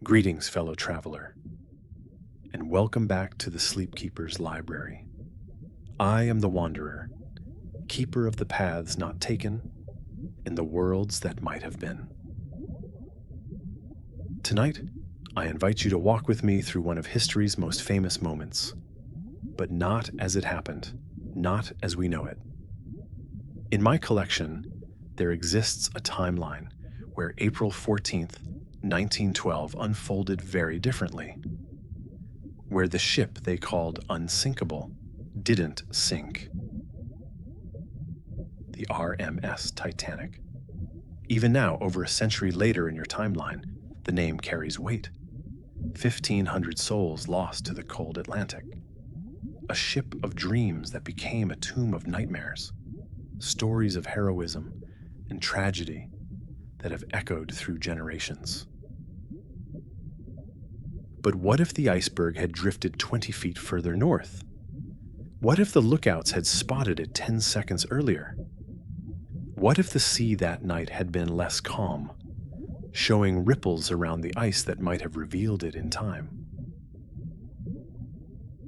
Greetings, fellow traveler, and welcome back to the Sleepkeeper's library. I am the Wanderer, keeper of the paths not taken in the worlds that might have been. Tonight, I invite you to walk with me through one of history's most famous moments, but not as it happened, not as we know it. In my collection, there exists a timeline where April 14th, 1912 unfolded very differently, where the ship they called unsinkable didn't sink. The RMS Titanic. Even now, over a century later in your timeline, the name carries weight. 1,500 souls lost to the cold Atlantic. A ship of dreams that became a tomb of nightmares. Stories of heroism and tragedy that have echoed through generations. But what if the iceberg had drifted 20 feet further north? What if the lookouts had spotted it 10 seconds earlier? What if the sea that night had been less calm, showing ripples around the ice that might have revealed it in time?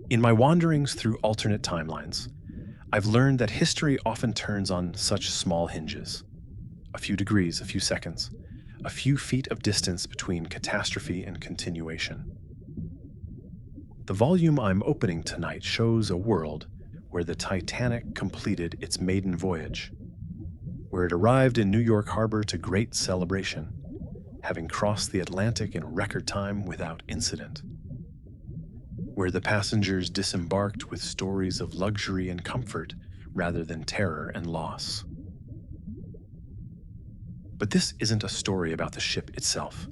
In my wanderings through alternate timelines, I've learned that history often turns on such small hinges. A few degrees, a few seconds, a few feet of distance between catastrophe and continuation. The volume I'm opening tonight shows a world where the Titanic completed its maiden voyage, where it arrived in New York Harbor to great celebration, having crossed the Atlantic in record time without incident, where the passengers disembarked with stories of luxury and comfort rather than terror and loss. But this isn't a story about the ship itself.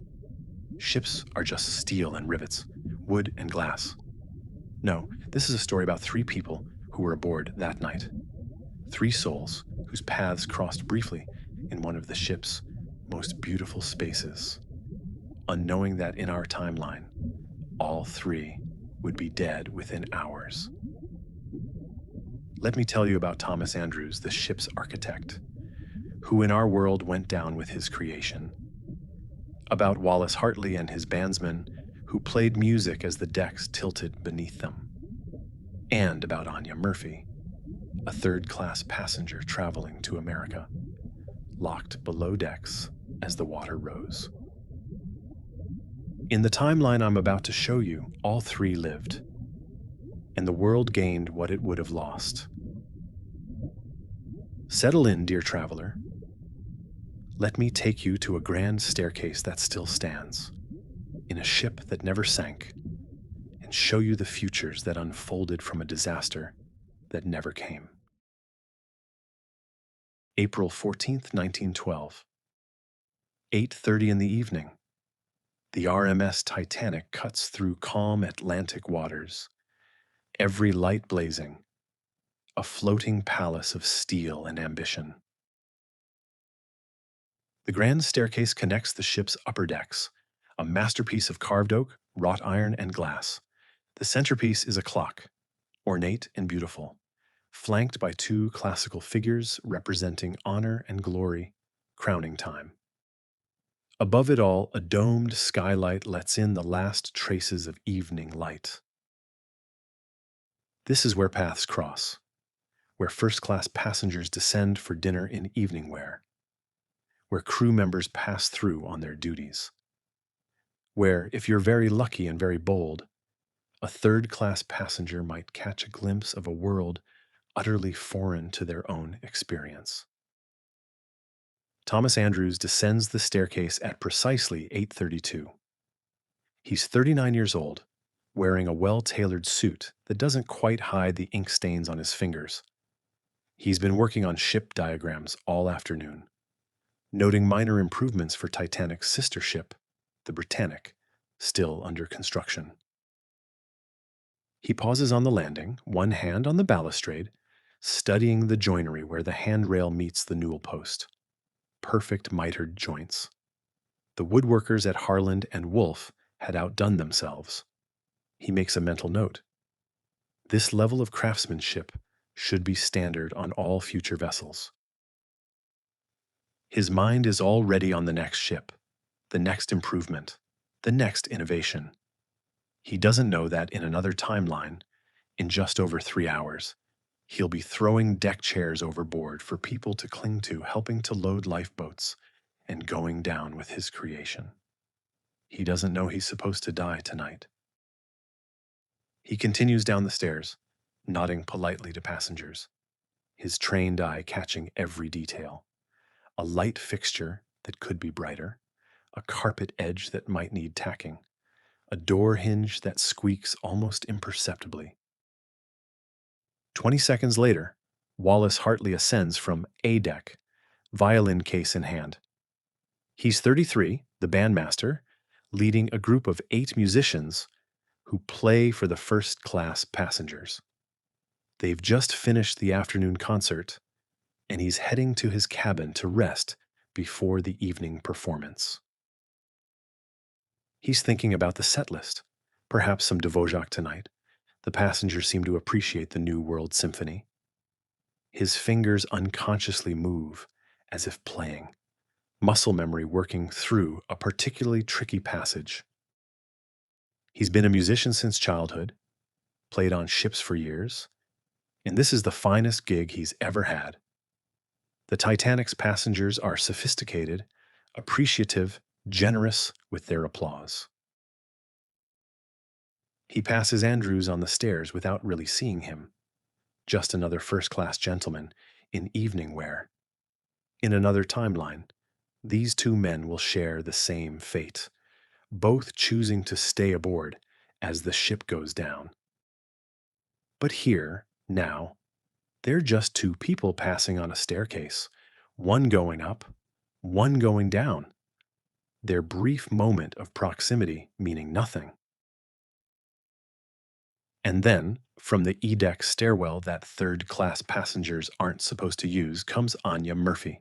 Ships are just steel and rivets, wood and glass. No, this is a story about three people who were aboard that night. Three souls whose paths crossed briefly in one of the ship's most beautiful spaces, unknowing that in our timeline, all three would be dead within hours. Let me tell you about Thomas Andrews, the ship's architect, who in our world went down with his creation. About Wallace Hartley and his bandsmen, who played music as the decks tilted beneath them. And about Anya Murphy, a third-class passenger traveling to America, locked below decks as the water rose. In the timeline I'm about to show you, all three lived, and the world gained what it would have lost. Settle in, dear traveler. Let me take you to a grand staircase that still stands, in a ship that never sank, and show you the futures that unfolded from a disaster that never came. April 14th, 1912. 8:30 in the evening. The RMS Titanic cuts through calm Atlantic waters, every light blazing, a floating palace of steel and ambition. The grand staircase connects the ship's upper decks, a masterpiece of carved oak, wrought iron, and glass. The centerpiece is a clock, ornate and beautiful, flanked by two classical figures representing honor and glory, crowning time. Above it all, a domed skylight lets in the last traces of evening light. This is where paths cross, where first-class passengers descend for dinner in evening wear, where crew members pass through on their duties, where, if you're very lucky and very bold, a third-class passenger might catch a glimpse of a world utterly foreign to their own experience. Thomas Andrews descends the staircase at precisely 8:32. He's 39 years old, wearing a well-tailored suit that doesn't quite hide the ink stains on his fingers. He's been working on ship diagrams all afternoon, noting minor improvements for Titanic's sister ship, the Britannic, still under construction. He pauses on the landing, one hand on the balustrade, studying the joinery where the handrail meets the newel post. Perfect mitered joints. The woodworkers at Harland and Wolff had outdone themselves. He makes a mental note. This level of craftsmanship should be standard on all future vessels. His mind is already on the next ship, the next improvement, The next innovation. He doesn't know that in another timeline, in just over 3 hours, he'll be throwing deck chairs overboard for people to cling to, helping to load lifeboats, and going down with his creation. He doesn't know he's supposed to die tonight. He continues down the stairs, nodding politely to passengers, his trained eye catching every detail. A light fixture that could be brighter, a carpet edge that might need tacking, a door hinge that squeaks almost imperceptibly. 20 seconds later, Wallace Hartley ascends from A deck, violin case in hand. He's 33, the bandmaster, leading a group of 8 musicians who play for the first-class passengers. They've just finished the afternoon concert, and he's heading to his cabin to rest before the evening performance. He's thinking about the set list, perhaps some Dvorak tonight. The passengers seem to appreciate the New World Symphony. His fingers unconsciously move as if playing, muscle memory working through a particularly tricky passage. He's been a musician since childhood, played on ships for years, and this is the finest gig he's ever had. The Titanic's passengers are sophisticated, appreciative, generous with their applause. He passes Andrews on the stairs without really seeing him, just another first-class gentleman in evening wear. In another timeline, these 2 men will share the same fate, both choosing to stay aboard as the ship goes down. But here, now, they're just 2 people passing on a staircase, one going up, one going down, their brief moment of proximity meaning nothing. And then, from the E-deck stairwell that third-class passengers aren't supposed to use, comes Anya Murphy.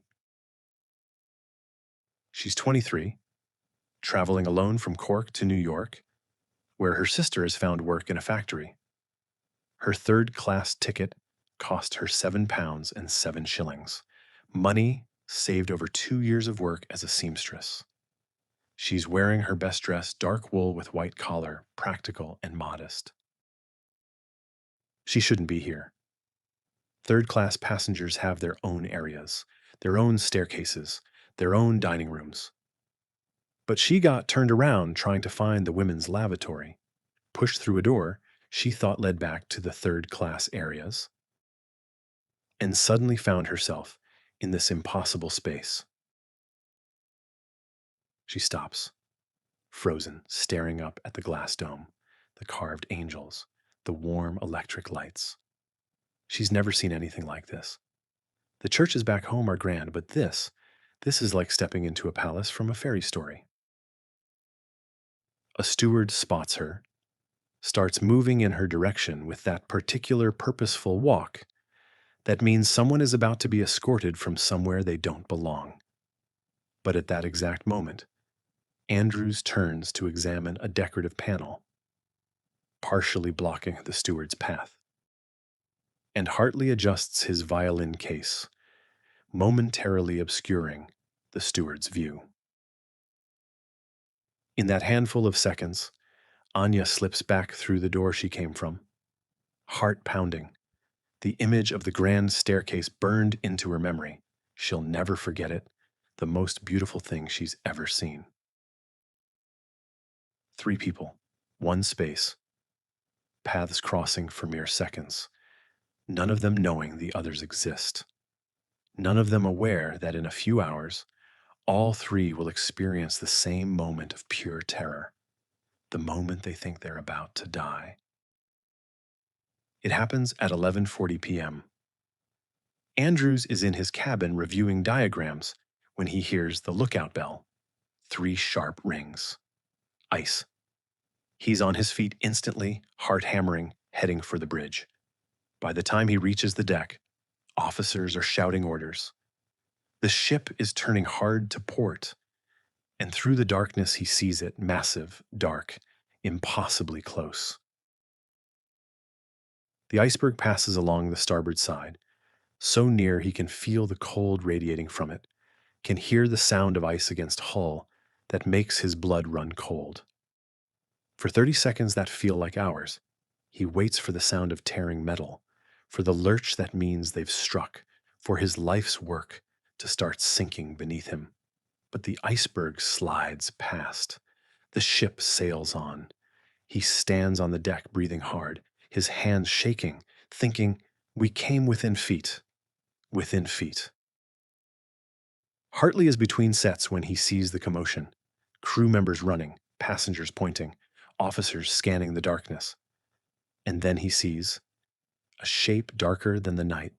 She's 23, traveling alone from Cork to New York, where her sister has found work in a factory. Her third-class ticket cost her £7 and 7 shillings, money saved over 2 years of work as a seamstress. She's wearing her best dress, dark wool with white collar, practical and modest. She shouldn't be here. Third-class passengers have their own areas, their own staircases, their own dining rooms. But she got turned around trying to find the women's lavatory, pushed through a door she thought led back to the third-class areas, and suddenly found herself in this impossible space. She stops, frozen, staring up at the glass dome, the carved angels, the warm electric lights. She's never seen anything like this. The churches back home are grand, but this is like stepping into a palace from a fairy story. A steward spots her, starts moving in her direction with that particular purposeful walk that means someone is about to be escorted from somewhere they don't belong. But at that exact moment, Andrews turns to examine a decorative panel, partially blocking the steward's path. And Hartley adjusts his violin case, momentarily obscuring the steward's view. In that handful of seconds, Anya slips back through the door she came from, heart pounding, the image of the grand staircase burned into her memory. She'll never forget it, the most beautiful thing she's ever seen. 3 people, 1 space, paths crossing for mere seconds, none of them knowing the others exist, none of them aware that in a few hours, all 3 will experience the same moment of pure terror, the moment they think they're about to die. It happens at 11:40 p.m. Andrews is in his cabin reviewing diagrams when he hears the lookout bell. 3 sharp rings. Ice. He's on his feet instantly, heart hammering, heading for the bridge. By the time he reaches the deck, officers are shouting orders. The ship is turning hard to port, and through the darkness he sees it, massive, dark, impossibly close. The iceberg passes along the starboard side, so near he can feel the cold radiating from it, can hear the sound of ice against hull that makes his blood run cold. For 30 seconds that feel like hours, he waits for the sound of tearing metal, for the lurch that means they've struck, for his life's work to start sinking beneath him. But the iceberg slides past. The ship sails on. He stands on the deck, breathing hard, his hands shaking, thinking, we came within feet, within feet. Hartley is between sets when he sees the commotion. Crew members running, passengers pointing, officers scanning the darkness. And then he sees a shape darker than the night,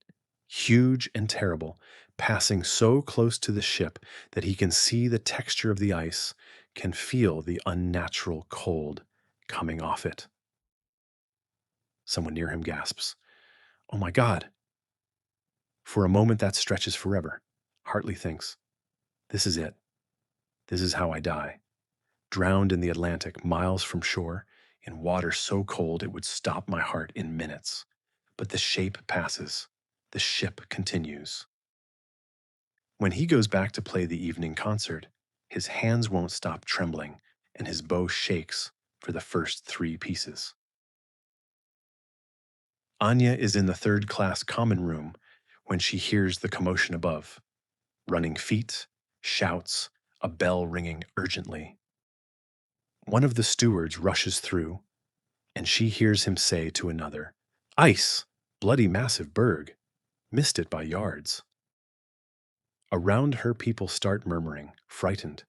huge and terrible, passing so close to the ship that he can see the texture of the ice, can feel the unnatural cold coming off it. Someone near him gasps, "Oh my God!" For a moment that stretches forever. Hartley thinks, "This is it. This is how I die." Drowned in the Atlantic, miles from shore, in water so cold it would stop my heart in minutes. But the shape passes. The ship continues. When he goes back to play the evening concert, his hands won't stop trembling, and his bow shakes for the first three pieces. Anya is in the third-class common room when she hears the commotion above. Running feet, shouts, a bell ringing urgently. One of the stewards rushes through, and she hears him say to another, "Ice! Bloody massive berg! Missed it by yards." Around her, people start murmuring, frightened.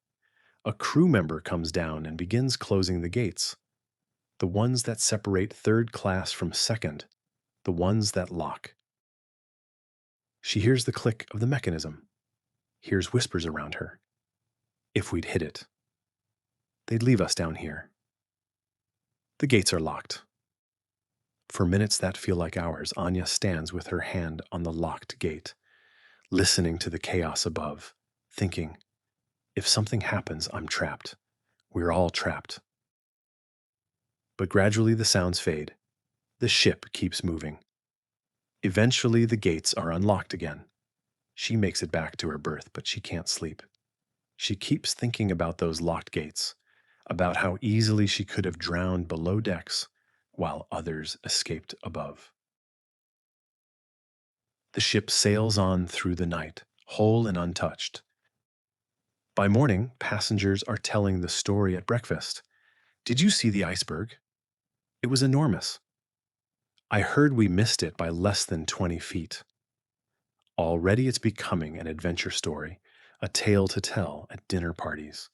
A crew member comes down and begins closing the gates, the ones that separate third class from second, the ones that lock. She hears the click of the mechanism, hears whispers around her. If we'd hit it, they'd leave us down here. The gates are locked. For minutes that feel like hours, Anya stands with her hand on the locked gate, listening to the chaos above, thinking, if something happens, I'm trapped. We're all trapped. But gradually the sounds fade. The ship keeps moving. Eventually the gates are unlocked again. She makes it back to her berth, but she can't sleep. She keeps thinking about those locked gates, about how easily she could have drowned below decks while others escaped above. The ship sails on through the night, whole and untouched. By morning, passengers are telling the story at breakfast. Did you see the iceberg? It was enormous. I heard we missed it by less than 20 feet. Already it's becoming an adventure story, a tale to tell at dinner parties.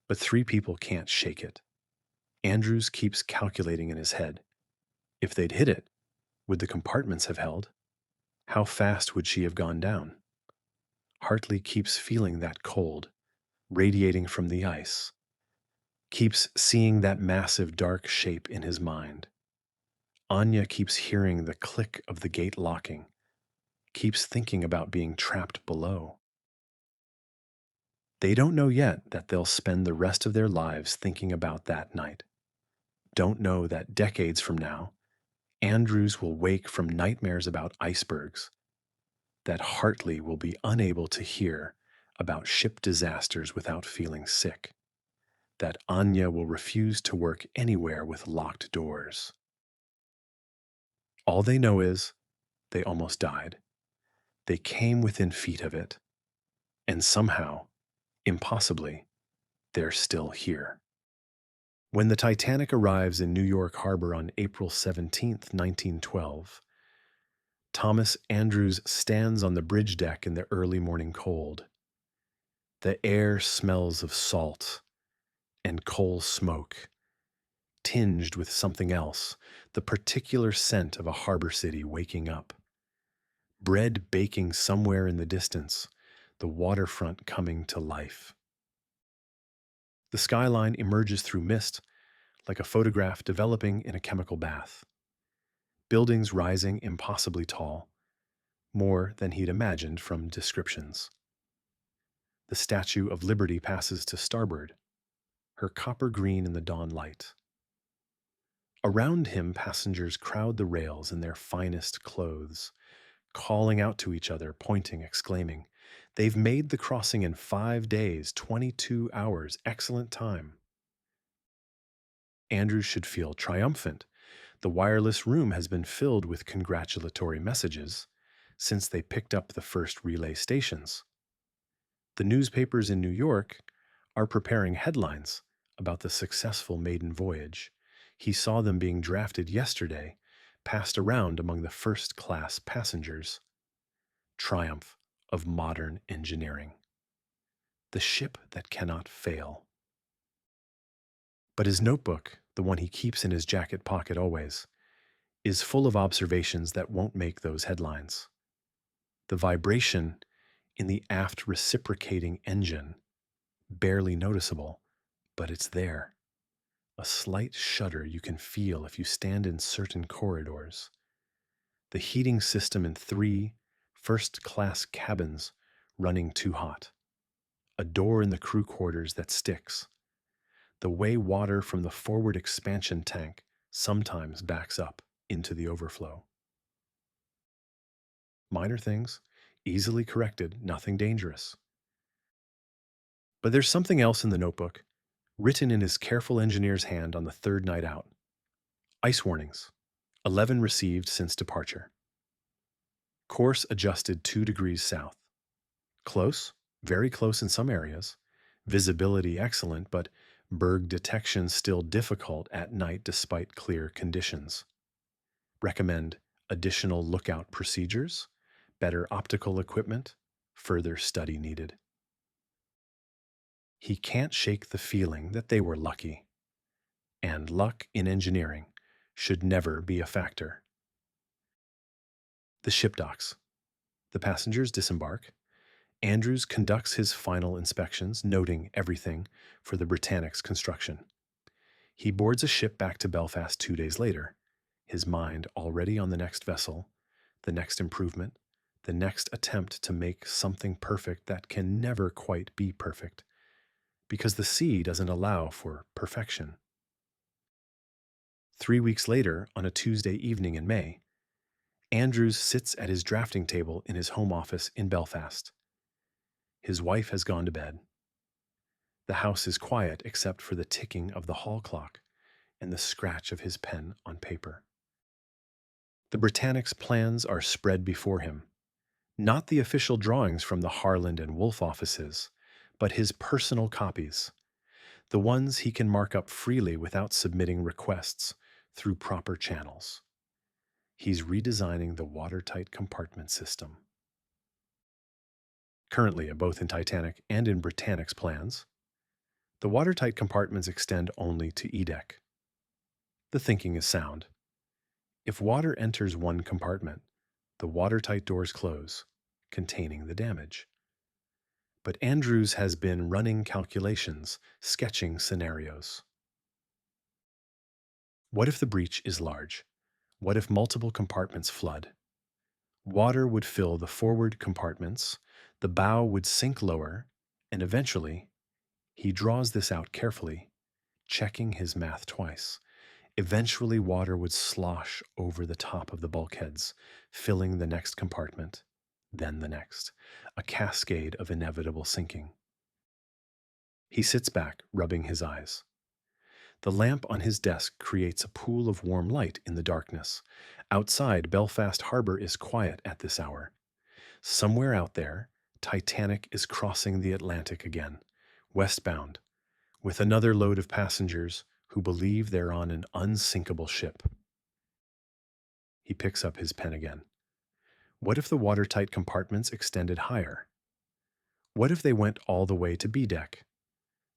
But three people can't shake it. Andrews keeps calculating in his head. If they'd hit it, would the compartments have held? How fast would she have gone down? Hartley keeps feeling that cold, radiating from the ice, keeps seeing that massive dark shape in his mind. Anya keeps hearing the click of the gate locking, keeps thinking about being trapped below. They don't know yet that they'll spend the rest of their lives thinking about that night. Don't know that decades from now, Andrews will wake from nightmares about icebergs, that Hartley will be unable to hear about ship disasters without feeling sick, that Anya will refuse to work anywhere with locked doors. All they know is they almost died. They came within feet of it, and somehow, impossibly, they're still here. When the Titanic arrives in New York Harbor on April 17, 1912, Thomas Andrews stands on the bridge deck in the early morning cold. The air smells of salt and coal smoke, tinged with something else, the particular scent of a harbor city waking up. Bread baking somewhere in the distance, the waterfront coming to life. The skyline emerges through mist, like a photograph developing in a chemical bath. Buildings rising impossibly tall, more than he'd imagined from descriptions. The Statue of Liberty passes to starboard, her copper green in the dawn light. Around him, passengers crowd the rails in their finest clothes, calling out to each other, pointing, exclaiming, "They've made the crossing in 5 days, 22 hours, excellent time." Andrews should feel triumphant. The wireless room has been filled with congratulatory messages since they picked up the first relay stations. The newspapers in New York are preparing headlines about the successful maiden voyage. He saw them being drafted yesterday, passed around among the first class passengers. Triumph of modern engineering. The ship that cannot fail. But his notebook, the one he keeps in his jacket pocket always, is full of observations that won't make those headlines. The vibration in the aft reciprocating engine, barely noticeable, but it's there. A slight shudder you can feel if you stand in certain corridors. The heating system in 3 first-class cabins running too hot. A door in the crew quarters that sticks. The way water from the forward expansion tank sometimes backs up into the overflow. Minor things, easily corrected, nothing dangerous. But there's something else in the notebook, written in his careful engineer's hand on the third night out. Ice warnings. 11 received since departure. Course adjusted 2 degrees south. Close, very close in some areas. Visibility excellent, but berg detection still difficult at night despite clear conditions. Recommend additional lookout procedures, better optical equipment, further study needed. He can't shake the feeling that they were lucky. And luck in engineering should never be a factor. The ship docks. The passengers disembark. Andrews conducts his final inspections, noting everything for the Britannic's construction. He boards a ship back to Belfast 2 days later, his mind already on the next vessel, the next improvement, the next attempt to make something perfect that can never quite be perfect, because the sea doesn't allow for perfection. 3 weeks later, on a Tuesday evening in May, Andrews sits at his drafting table in his home office in Belfast. His wife has gone to bed. The house is quiet except for the ticking of the hall clock and the scratch of his pen on paper. The Britannic's plans are spread before him. Not the official drawings from the Harland and Wolff offices, but his personal copies, the ones he can mark up freely without submitting requests through proper channels. He's redesigning the watertight compartment system. Currently, both in Titanic and in Britannic's plans, the watertight compartments extend only to E-deck. The thinking is sound. If water enters one compartment, the watertight doors close, containing the damage. But Andrews has been running calculations, sketching scenarios. What if the breach is large? What if multiple compartments flood? Water would fill the forward compartments, the bow would sink lower, and eventually, he draws this out carefully, checking his math twice. Eventually, water would slosh over the top of the bulkheads, filling the next compartment, then the next, a cascade of inevitable sinking. He sits back, rubbing his eyes. The lamp on his desk creates a pool of warm light in the darkness. Outside, Belfast Harbor is quiet at this hour. Somewhere out there, Titanic is crossing the Atlantic again, westbound, with another load of passengers who believe they're on an unsinkable ship. He picks up his pen again. What if the watertight compartments extended higher? What if they went all the way to B-deck?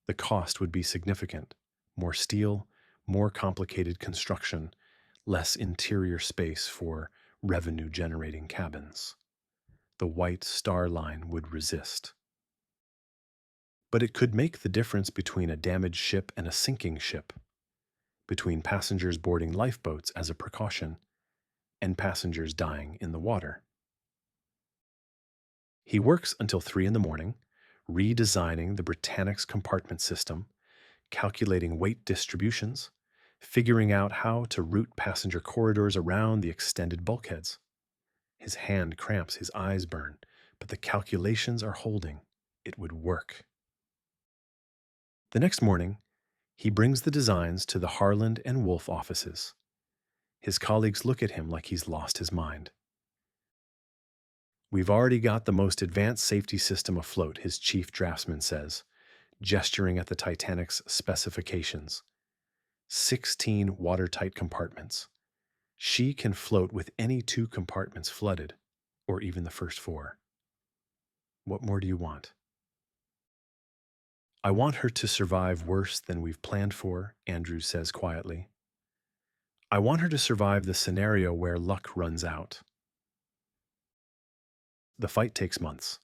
The cost would be significant. More steel, more complicated construction, less interior space for revenue-generating cabins. The White Star Line would resist. But it could make the difference between a damaged ship and a sinking ship, between passengers boarding lifeboats as a precaution and passengers dying in the water. He works until 3 in the morning, redesigning the Britannic's compartment system, calculating weight distributions, figuring out how to route passenger corridors around the extended bulkheads. His hand cramps, his eyes burn, but the calculations are holding. It would work. The next morning, He brings the designs to the Harland and Wolff offices. His colleagues look at him like he's lost his mind. "We've already got the most advanced safety system afloat," his chief draftsman says, gesturing at the Titanic's specifications. 16 watertight compartments. She can float with any 2 compartments flooded, or even the first 4. What more do you want? "I want her to survive worse than we've planned for," Andrews says quietly. "I want her to survive the scenario where luck runs out." The fight takes months.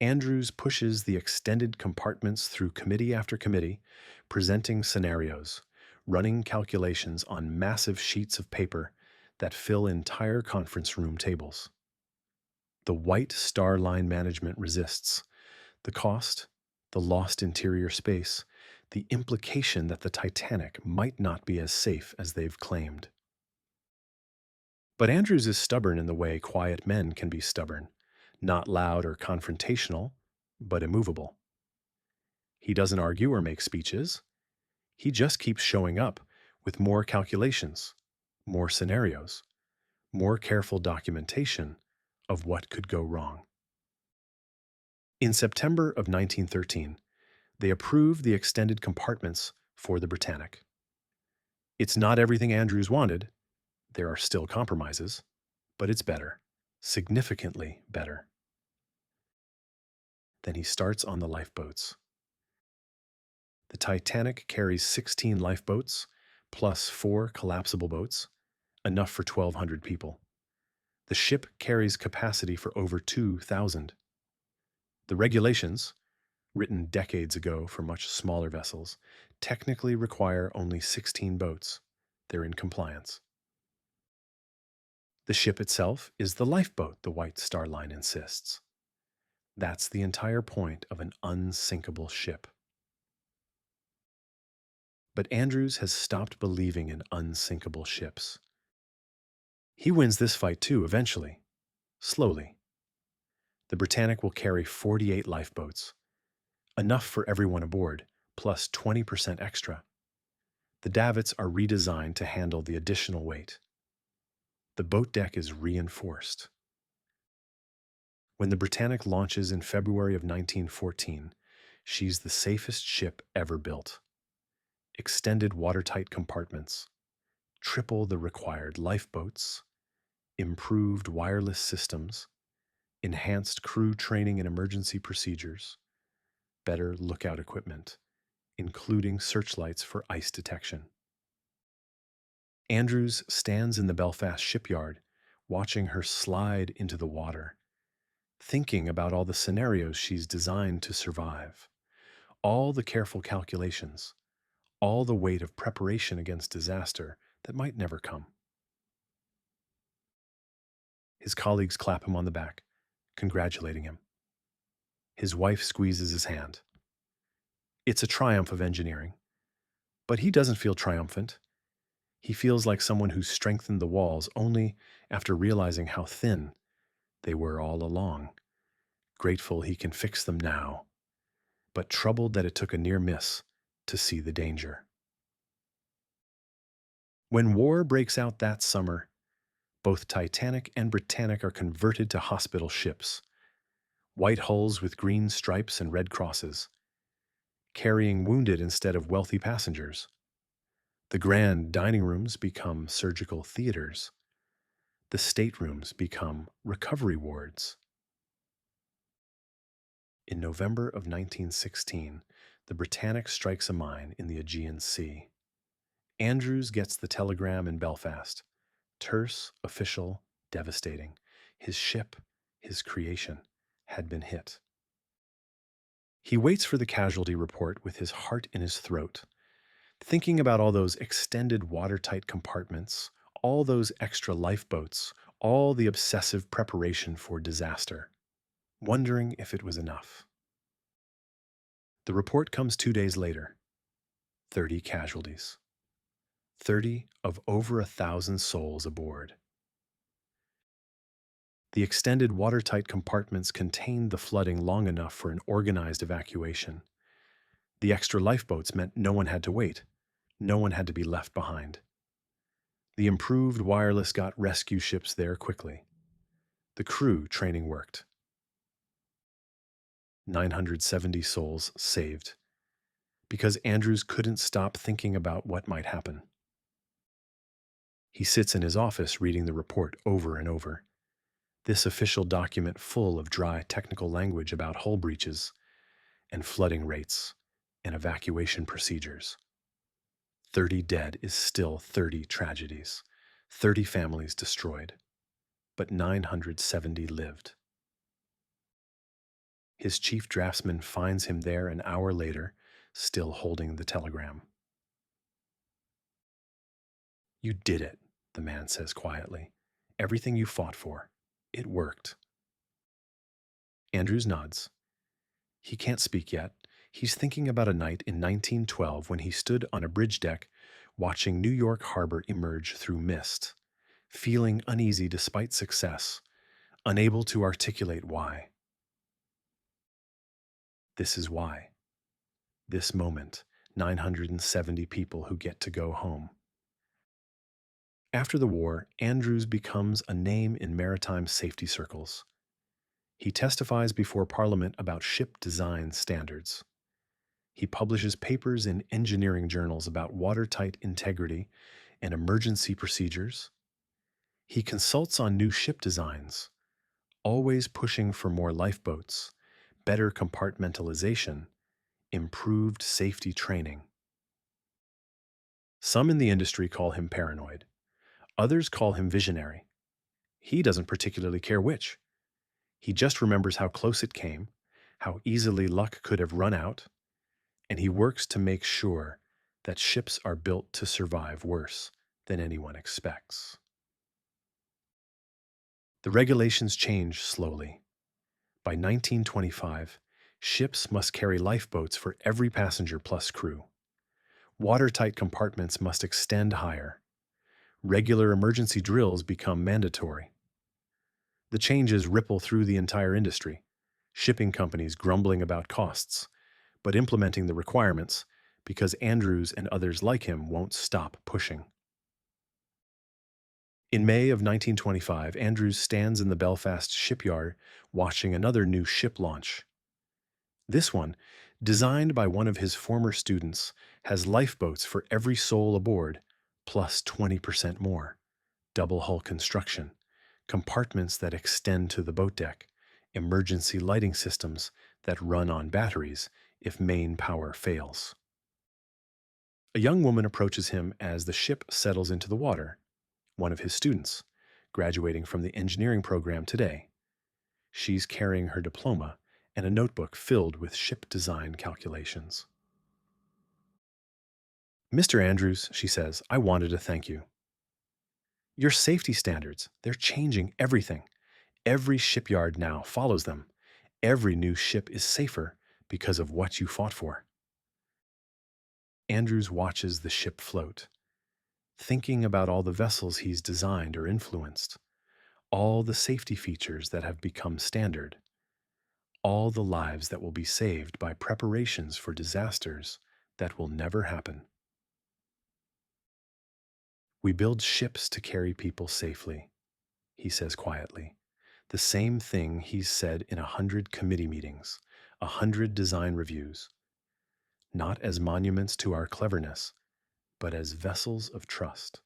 Andrews pushes the extended compartments through committee after committee, presenting scenarios, running calculations on massive sheets of paper that fill entire conference room tables. The White Star Line management resists. The cost, the lost interior space, the implication that the Titanic might not be as safe as they've claimed. But Andrews is stubborn in the way quiet men can be stubborn, not loud or confrontational, but immovable. He doesn't argue or make speeches. He just keeps showing up with more calculations, more scenarios, more careful documentation of what could go wrong. In September of 1913, they approved the extended compartments for the Britannic. It's not everything Andrews wanted. There are still compromises, but it's better, significantly better. Then he starts on the lifeboats. The Titanic carries 16 lifeboats, plus 4 collapsible boats, enough for 1,200 people. The ship carries capacity for over 2,000. The regulations, written decades ago for much smaller vessels, technically require only 16 boats. They're in compliance. The ship itself is the lifeboat, the White Star Line insists. That's the entire point of an unsinkable ship. But Andrews has stopped believing in unsinkable ships. He wins this fight too, eventually. Slowly. The Britannic will carry 48 lifeboats, enough for everyone aboard, plus 20% extra. The davits are redesigned to handle the additional weight. The boat deck is reinforced. When the Britannic launches in February of 1914, she's the safest ship ever built. Extended watertight compartments, triple the required lifeboats, improved wireless systems, enhanced crew training and emergency procedures, better lookout equipment, including searchlights for ice detection. Andrews stands in the Belfast shipyard, watching her slide into the water, thinking about all the scenarios she's designed to survive, all the careful calculations, all the weight of preparation against disaster that might never come. His colleagues clap him on the back, congratulating him. His wife squeezes his hand. It's a triumph of engineering, but he doesn't feel triumphant. He feels like someone who strengthened the walls only after realizing how thin they were all along, grateful he can fix them now, but troubled that it took a near miss to see the danger. When war breaks out that summer, both Titanic and Britannic are converted to hospital ships, white hulls with green stripes and red crosses, carrying wounded instead of wealthy passengers. The grand dining rooms become surgical theaters. The staterooms become recovery wards. In November of 1916, the Britannic strikes a mine in the Aegean Sea. Andrews gets the telegram in Belfast. Terse, official, devastating. His ship, his creation, had been hit. He waits for the casualty report with his heart in his throat, thinking about all those extended watertight compartments, all those extra lifeboats, all the obsessive preparation for disaster, wondering if it was enough. The report comes 2 days later. 30 casualties. 30 of over 1,000 souls aboard. The extended watertight compartments contained the flooding long enough for an organized evacuation. The extra lifeboats meant no one had to wait. No one had to be left behind. The improved wireless got rescue ships there quickly. The crew training worked. 970 souls saved. Because Andrews couldn't stop thinking about what might happen. He sits in his office reading the report over and over. This official document full of dry technical language about hull breaches and flooding rates and evacuation procedures. 30 dead is still 30 tragedies, 30 families destroyed, but 970 lived. His chief draftsman finds him there an hour later, still holding the telegram. "You did it," the man says quietly. "Everything you fought for. It worked." Andrews nods. He can't speak yet. He's thinking about a night in 1912 when he stood on a bridge deck watching New York Harbor emerge through mist, feeling uneasy despite success, unable to articulate why. This is why. This moment, 970 people who get to go home. After the war, Andrews becomes a name in maritime safety circles. He testifies before Parliament about ship design standards. He publishes papers in engineering journals about watertight integrity and emergency procedures. He consults on new ship designs, always pushing for more lifeboats, better compartmentalization, improved safety training. Some in the industry call him paranoid. Others call him visionary. He doesn't particularly care which. He just remembers how close it came, how easily luck could have run out, and he works to make sure that ships are built to survive worse than anyone expects. The regulations change slowly. By 1925, ships must carry lifeboats for every passenger plus crew. Watertight compartments must extend higher. Regular emergency drills become mandatory. The changes ripple through the entire industry, shipping companies grumbling about costs, but implementing the requirements because Andrews and others like him won't stop pushing. In May of 1925, Andrews stands in the Belfast shipyard watching another new ship launch. This one, designed by one of his former students, has lifeboats for every soul aboard, plus 20% more, double hull construction, compartments that extend to the boat deck, emergency lighting systems that run on batteries if main power fails. A young woman approaches him as the ship settles into the water, one of his students, graduating from the engineering program today. She's carrying her diploma and a notebook filled with ship design calculations. "Mr. Andrews," she says, "I wanted to thank you. Your safety standards, they're changing everything. Every shipyard now follows them. Every new ship is safer because of what you fought for." Andrews watches the ship float, thinking about all the vessels he's designed or influenced, all the safety features that have become standard, all the lives that will be saved by preparations for disasters that will never happen. "We build ships to carry people safely," he says quietly. The same thing he's said in 100 committee meetings, 100 design reviews. Not as monuments to our cleverness, but as vessels of trust.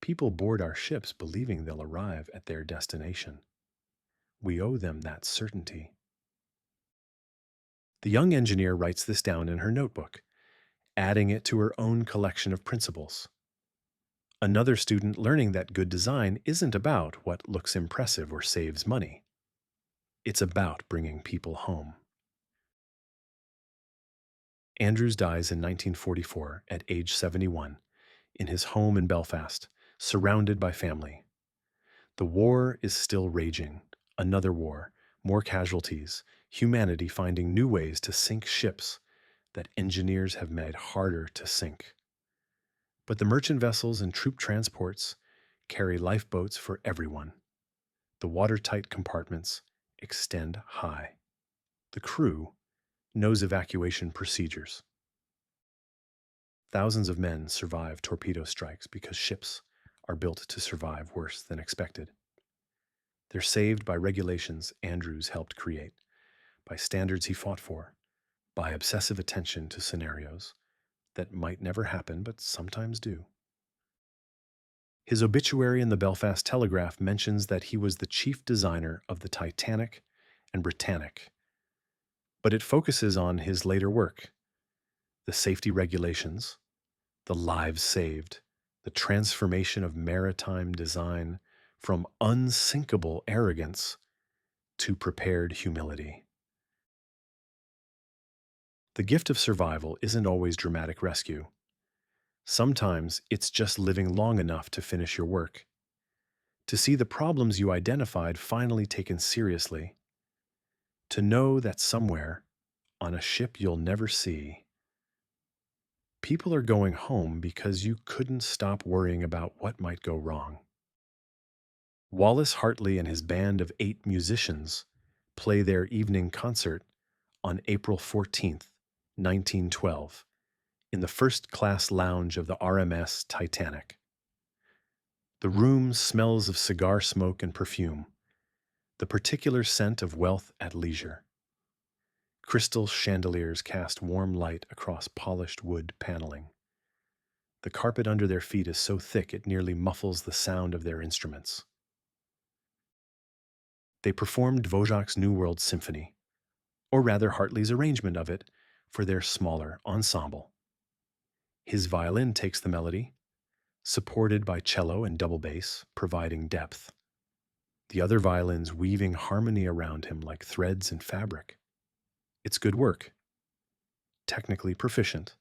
People board our ships believing they'll arrive at their destination. We owe them that certainty. The young engineer writes this down in her notebook, adding it to her own collection of principles. Another student learning that good design isn't about what looks impressive or saves money. It's about bringing people home. Andrews dies in 1944 at age 71 in his home in Belfast, surrounded by family. The war is still raging. Another war, more casualties, humanity finding new ways to sink ships that engineers have made harder to sink. But the merchant vessels and troop transports carry lifeboats for everyone. The watertight compartments extend high. The crew knows evacuation procedures. Thousands of men survive torpedo strikes because ships are built to survive worse than expected. They're saved by regulations Andrews helped create, by standards he fought for, by obsessive attention to scenarios that might never happen but sometimes do. His obituary in the Belfast Telegraph mentions that he was the chief designer of the Titanic and Britannic, but it focuses on his later work, the safety regulations, the lives saved, the transformation of maritime design from unsinkable arrogance to prepared humility. The gift of survival isn't always dramatic rescue. Sometimes it's just living long enough to finish your work, to see the problems you identified finally taken seriously, to know that somewhere, on a ship you'll never see, people are going home because you couldn't stop worrying about what might go wrong. Wallace Hartley and his band of 8 musicians play their evening concert on April 14th, 1912, in the first-class lounge of the RMS Titanic. The room smells of cigar smoke and perfume, the particular scent of wealth at leisure. Crystal chandeliers cast warm light across polished wood paneling. The carpet under their feet is so thick it nearly muffles the sound of their instruments. They performed Dvořák's New World Symphony, or rather Hartley's arrangement of it, for their smaller ensemble. His violin takes the melody, supported by cello and double bass, providing depth. The other violins weaving harmony around him like threads in fabric. It's good work. Technically proficient.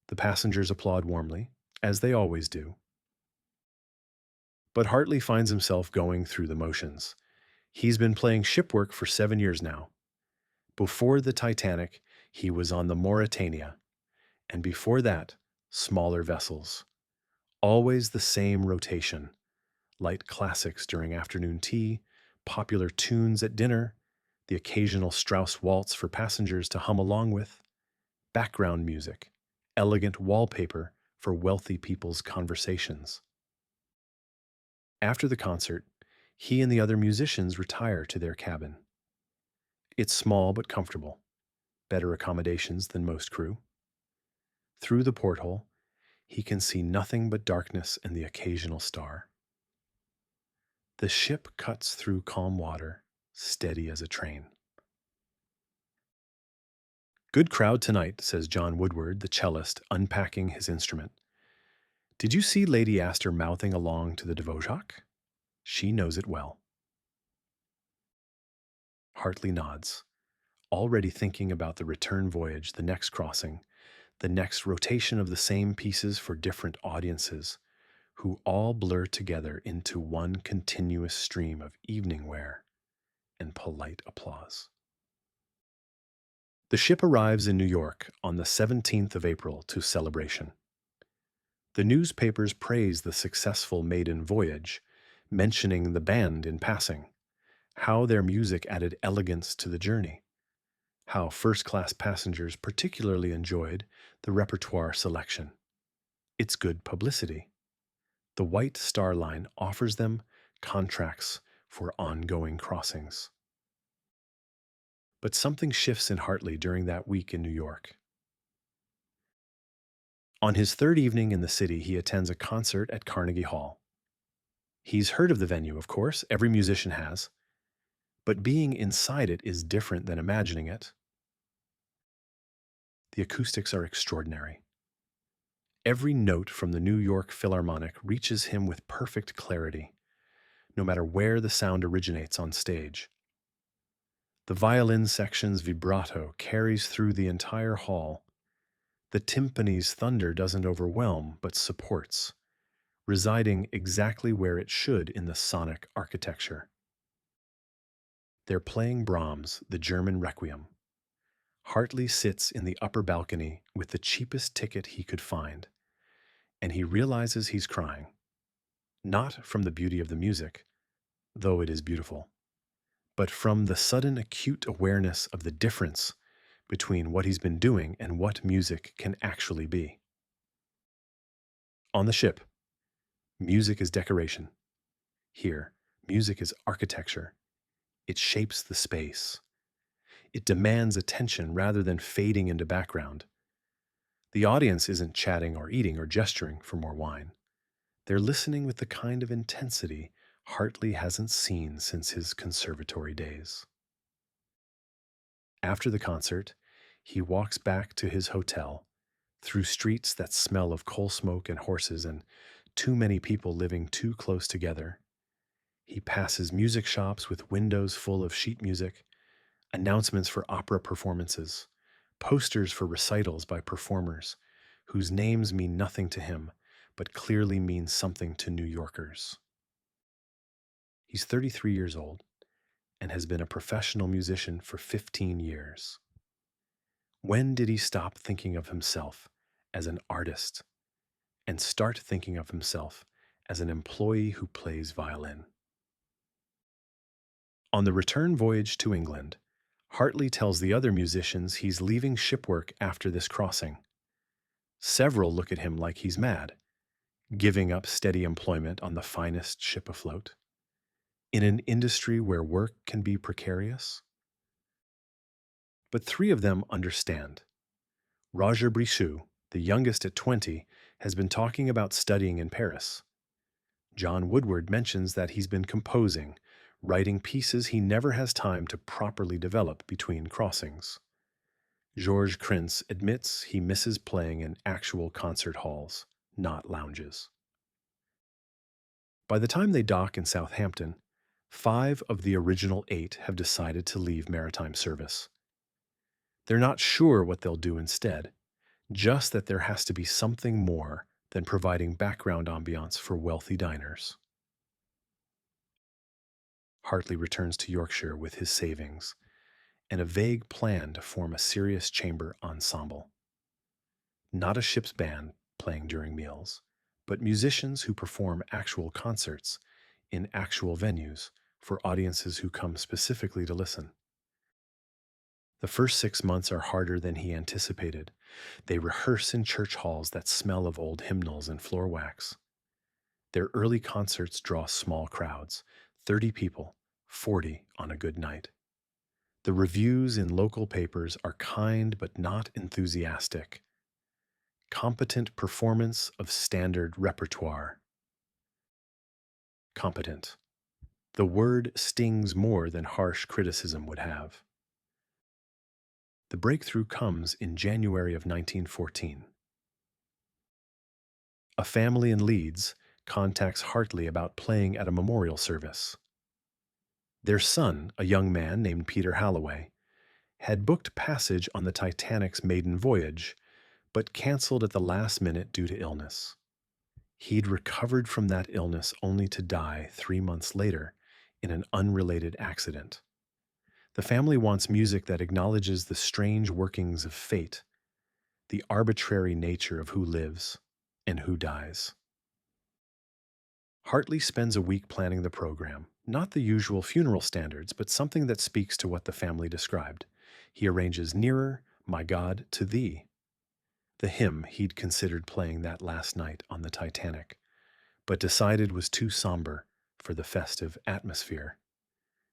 The passengers applaud warmly, as they always do. But Hartley finds himself going through the motions. He's been playing shipwork for 7 years now. Before the Titanic, he was on the Mauretania, and before that, smaller vessels. Always the same rotation. Light classics during afternoon tea, popular tunes at dinner, the occasional Strauss waltz for passengers to hum along with, background music, elegant wallpaper for wealthy people's conversations. After the concert, he and the other musicians retire to their cabin. It's small but comfortable, better accommodations than most crew. Through the porthole, he can see nothing but darkness and the occasional star. The ship cuts through calm water, steady as a train. "Good crowd tonight," says John Woodward, the cellist, unpacking his instrument. "Did you see Lady Astor mouthing along to the Dvořák? She knows it well." Hartley nods, already thinking about the return voyage, the next crossing, the next rotation of the same pieces for different audiences, who all blur together into one continuous stream of evening wear and polite applause. The ship arrives in New York on the 17th of April to celebration. The newspapers praise the successful maiden voyage, mentioning the band in passing, how their music added elegance to the journey, how first-class passengers particularly enjoyed the repertoire selection. It's good publicity. The White Star Line offers them contracts for ongoing crossings. But something shifts in Hartley during that week in New York. On his third evening in the city, he attends a concert at Carnegie Hall. He's heard of the venue, of course, every musician has, but being inside it is different than imagining it. The acoustics are extraordinary. Every note from the New York Philharmonic reaches him with perfect clarity, no matter where the sound originates on stage. The violin section's vibrato carries through the entire hall. The timpani's thunder doesn't overwhelm, but supports, residing exactly where it should in the sonic architecture. They're playing Brahms, the German Requiem. Hartley sits in the upper balcony with the cheapest ticket he could find, and he realizes he's crying. Not from the beauty of the music, though it is beautiful, but from the sudden acute awareness of the difference between what he's been doing and what music can actually be. On the ship, music is decoration. Here, music is architecture. It shapes the space. It demands attention rather than fading into background. The audience isn't chatting or eating or gesturing for more wine. They're listening with the kind of intensity Hartley hasn't seen since his conservatory days. After the concert, he walks back to his hotel through streets that smell of coal smoke and horses and too many people living too close together. He passes music shops with windows full of sheet music, announcements for opera performances, posters for recitals by performers whose names mean nothing to him but clearly mean something to New Yorkers. He's 33 years old and has been a professional musician for 15 years. When did he stop thinking of himself as an artist and start thinking of himself as an employee who plays violin? On the return voyage to England, Hartley tells the other musicians he's leaving shipwork after this crossing. Several look at him like he's mad, giving up steady employment on the finest ship afloat. In an industry where work can be precarious? But three of them understand. Roger Brichoux, the youngest at 20, has been talking about studying in Paris. John Woodward mentions that he's been composing, writing pieces he never has time to properly develop between crossings. Georges Krintz admits he misses playing in actual concert halls, not lounges. By the time they dock in Southampton, 5 of the original 8 have decided to leave maritime service. They're not sure what they'll do instead, just that there has to be something more than providing background ambiance for wealthy diners. Hartley returns to Yorkshire with his savings and a vague plan to form a serious chamber ensemble. Not a ship's band playing during meals, but musicians who perform actual concerts in actual venues for audiences who come specifically to listen. The first 6 months are harder than he anticipated. They rehearse in church halls that smell of old hymnals and floor wax. Their early concerts draw small crowds, 30 people, 40 on a good night. The reviews in local papers are kind but not enthusiastic. Competent performance of standard repertoire. Competent. The word stings more than harsh criticism would have. The breakthrough comes in January of 1914. A family in Leeds contacts Hartley about playing at a memorial service. Their son, a young man named Peter Halloway, had booked passage on the Titanic's maiden voyage, but canceled at the last minute due to illness. He'd recovered from that illness only to die 3 months later in an unrelated accident. The family wants music that acknowledges the strange workings of fate, the arbitrary nature of who lives and who dies. Hartley spends a week planning the program, not the usual funeral standards, but something that speaks to what the family described. He arranges Nearer, My God, to Thee, the hymn he'd considered playing that last night on the Titanic, but decided was too somber for the festive atmosphere.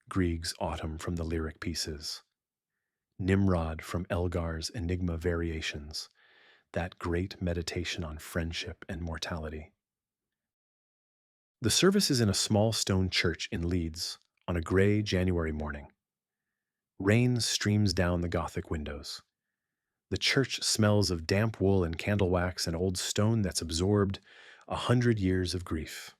Grieg's Autumn from the lyric pieces. Nimrod from Elgar's Enigma Variations, that great meditation on friendship and mortality. The service is in a small stone church in Leeds on a gray January morning. Rain streams down the Gothic windows. The church smells of damp wool and candle wax and old stone that's absorbed 100 years of grief.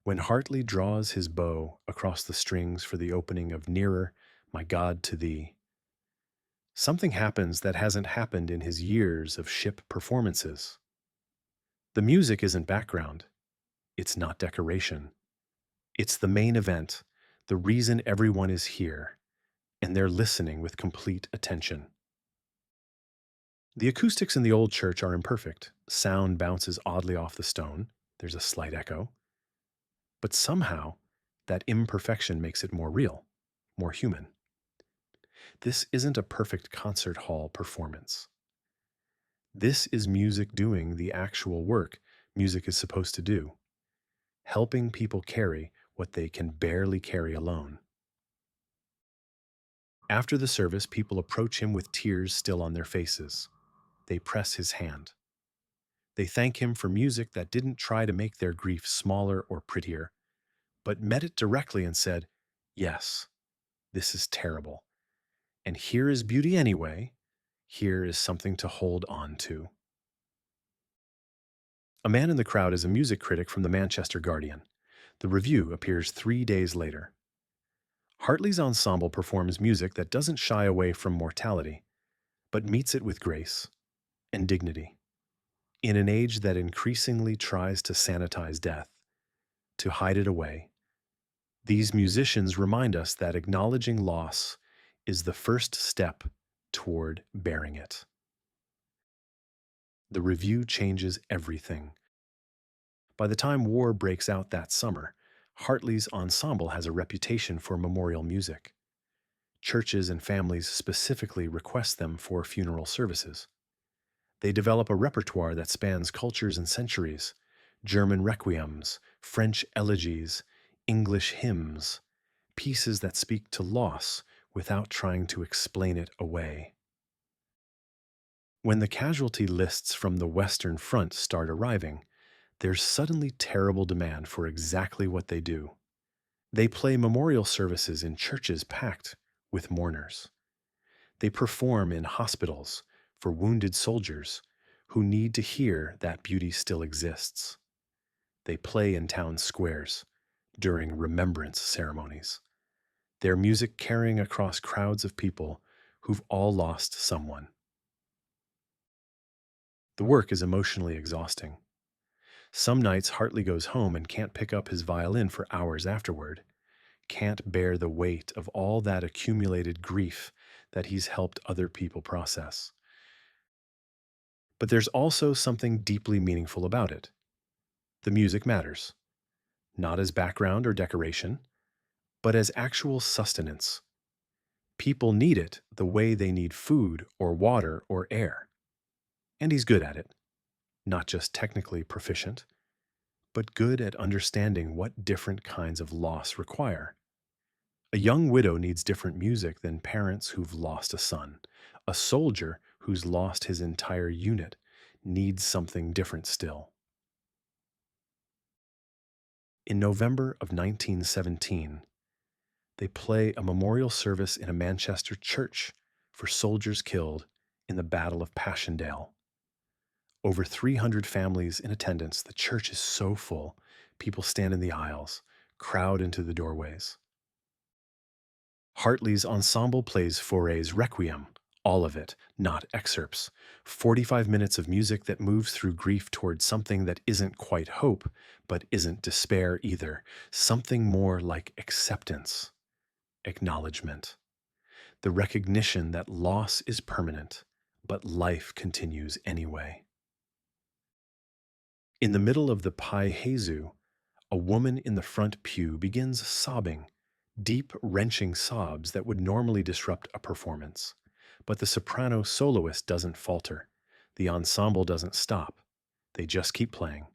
When Hartley draws his bow across the strings for the opening of Nearer, My God, to Thee, something happens that hasn't happened in his years of ship performances. The music isn't background. It's not decoration. It's the main event, the reason everyone is here, and they're listening with complete attention. The acoustics in the old church are imperfect. Sound bounces oddly off the stone. There's a slight echo. But somehow, that imperfection makes it more real, more human. This isn't a perfect concert hall performance. This is music doing the actual work music is supposed to do, helping people carry what they can barely carry alone. After the service, people approach him with tears still on their faces. They press his hand. They thank him for music that didn't try to make their grief smaller or prettier, but met it directly and said, "Yes, this is terrible. And here is beauty anyway. Here is something to hold on to." A man in the crowd is a music critic from the Manchester Guardian. The review appears 3 days later. Hartley's ensemble performs music that doesn't shy away from mortality, but meets it with grace and dignity. In an age that increasingly tries to sanitize death, to hide it away, these musicians remind us that acknowledging loss is the first step toward bearing it. The review changes everything. By the time war breaks out that summer, Hartley's ensemble has a reputation for memorial music. Churches and families specifically request them for funeral services. They develop a repertoire that spans cultures and centuries: German requiems, French elegies, English hymns, pieces that speak to loss without trying to explain it away. When the casualty lists from the Western Front start arriving, there's suddenly terrible demand for exactly what they do. They play memorial services in churches packed with mourners. They perform in hospitals for wounded soldiers who need to hear that beauty still exists. They play in town squares during remembrance ceremonies, their music carrying across crowds of people who've all lost someone. The work is emotionally exhausting. Some nights Hartley goes home and can't pick up his violin for hours afterward, can't bear the weight of all that accumulated grief that he's helped other people process. But there's also something deeply meaningful about it. The music matters, not as background or decoration, but as actual sustenance. People need it the way they need food or water or air. And he's good at it, not just technically proficient, but good at understanding what different kinds of loss require. A young widow needs different music than parents who've lost a son. A soldier who's lost his entire unit needs something different still. In November of 1917, they play a memorial service in a Manchester church for soldiers killed in the Battle of Passchendaele. Over 300 families in attendance. The church is so full. People stand in the aisles, crowd into the doorways. Hartley's ensemble plays Fauré's Requiem, all of it, not excerpts. 45 minutes of music that moves through grief toward something that isn't quite hope, but isn't despair either. Something more like acceptance, acknowledgement, the recognition that loss is permanent, but life continues anyway. In the middle of the Pai Jesu, a woman in the front pew begins sobbing, deep, wrenching sobs that would normally disrupt a performance. But the soprano soloist doesn't falter. The ensemble doesn't stop. They just keep playing,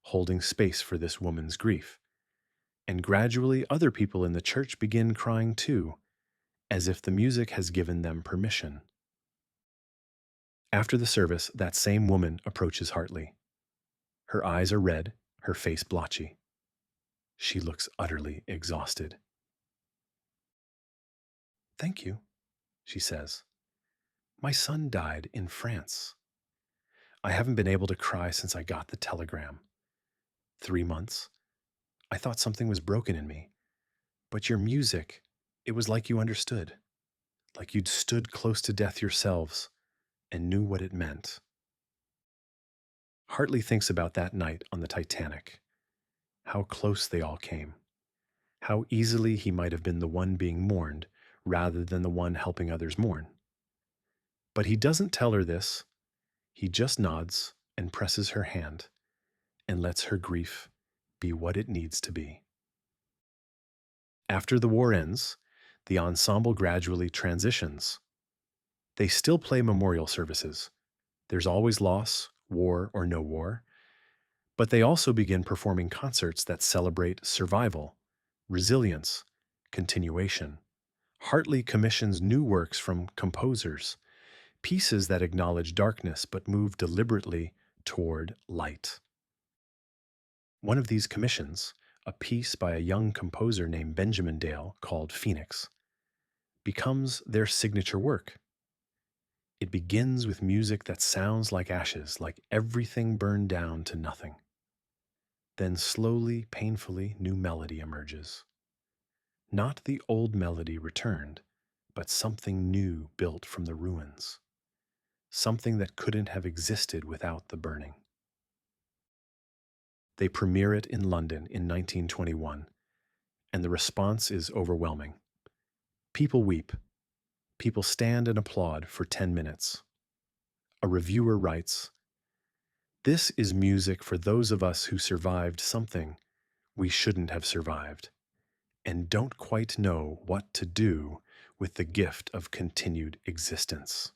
holding space for this woman's grief. And gradually, other people in the church begin crying too, as if the music has given them permission. After the service, that same woman approaches Hartley. Her eyes are red, her face blotchy. She looks utterly exhausted. "Thank you," she says. "My son died in France. I haven't been able to cry since I got the telegram. 3 months. I thought something was broken in me. But your music, it was like you understood. Like you'd stood close to death yourselves and knew what it meant." Hartley thinks about that night on the Titanic. How close they all came. How easily he might have been the one being mourned rather than the one helping others mourn. But he doesn't tell her this. He just nods and presses her hand and lets her grief be what it needs to be. After the war ends, The ensemble gradually transitions. They still play memorial services. There's always loss, war or no war, but they also begin performing concerts that celebrate survival, resilience, continuation. Hartley commissions new works from composers, pieces that acknowledge darkness but move deliberately toward light. One of these commissions, a piece by a young composer named Benjamin Dale called Phoenix, becomes their signature work. It begins with music that sounds like ashes, like everything burned down to nothing. Then slowly, painfully, new melody emerges. Not the old melody returned, but something new built from the ruins. Something that couldn't have existed without the burning. They premiere it in London in 1921, and the response is overwhelming. People weep. People stand and applaud for 10 minutes. A reviewer writes, "This is music for those of us who survived something we shouldn't have survived, and don't quite know what to do with the gift of continued existence."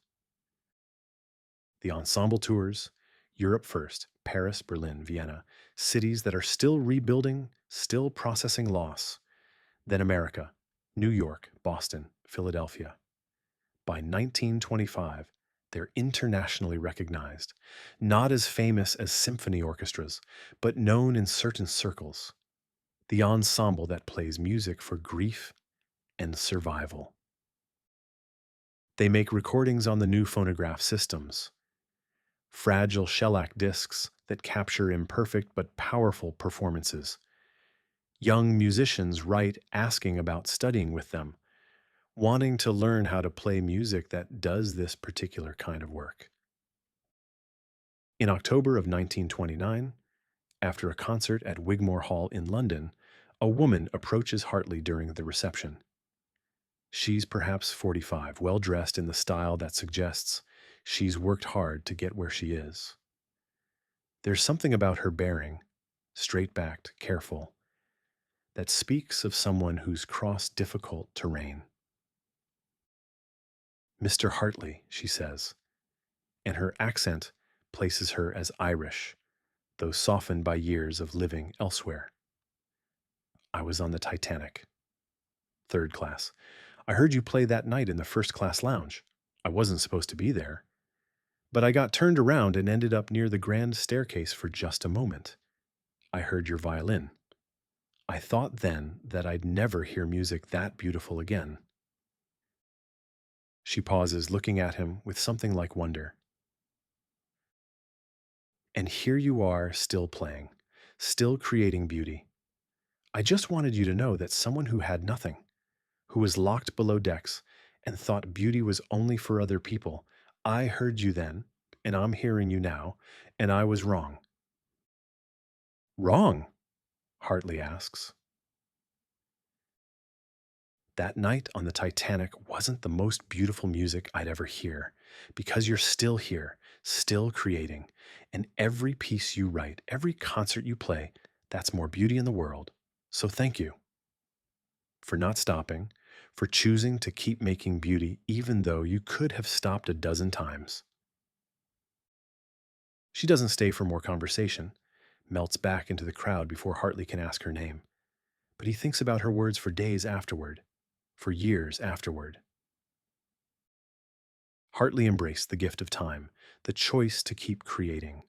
The ensemble tours, Europe first, Paris, Berlin, Vienna, cities that are still rebuilding, still processing loss. Then America, New York, Boston, Philadelphia. By 1925, they're internationally recognized, not as famous as symphony orchestras, but known in certain circles. The ensemble that plays music for grief and survival. They make recordings on the new phonograph systems, fragile shellac discs that capture imperfect but powerful performances. Young musicians write asking about studying with them, wanting to learn how to play music that does this particular kind of work. In October of 1929, after a concert at Wigmore Hall in London, a woman approaches Hartley during the reception. She's perhaps 45, well dressed in the style that suggests she's worked hard to get where she is. There's something about her bearing, straight-backed, careful, that speaks of someone who's crossed difficult terrain. "Mr. Hartley," she says, and her accent places her as Irish, though softened by years of living elsewhere. "I was on the Titanic. Third class. I heard you play that night in the first class lounge. I wasn't supposed to be there, but I got turned around and ended up near the grand staircase for just a moment. I heard your violin. I thought then that I'd never hear music that beautiful again." She pauses, looking at him with something like wonder. "And here you are, still playing, still creating beauty. I just wanted you to know that someone who had nothing, who was locked below decks and thought beauty was only for other people, I heard you then, and I'm hearing you now, and I was wrong." "Wrong?" Hartley asks. "That night on the Titanic wasn't the most beautiful music I'd ever hear, because you're still here, still creating, and every piece you write, every concert you play, that's more beauty in the world. So thank you for not stopping, for choosing to keep making beauty even though you could have stopped a dozen times." She doesn't stay for more conversation, melts back into the crowd before Hartley can ask her name. But he thinks about her words for days afterward, for years afterward. Hartley embraced the gift of time, the choice to keep creating,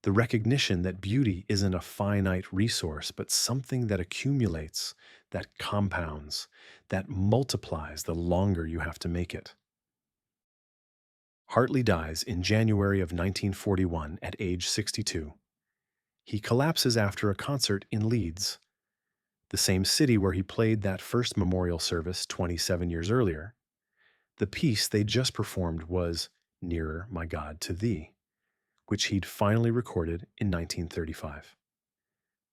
the recognition that beauty isn't a finite resource, but something that accumulates, that compounds, that multiplies the longer you have to make it. Hartley dies in January of 1941 at age 62. He collapses after a concert in Leeds, the same city where he played that first memorial service 27 years earlier. The piece they just performed was "Nearer, My God, to Thee," which he'd finally recorded in 1935.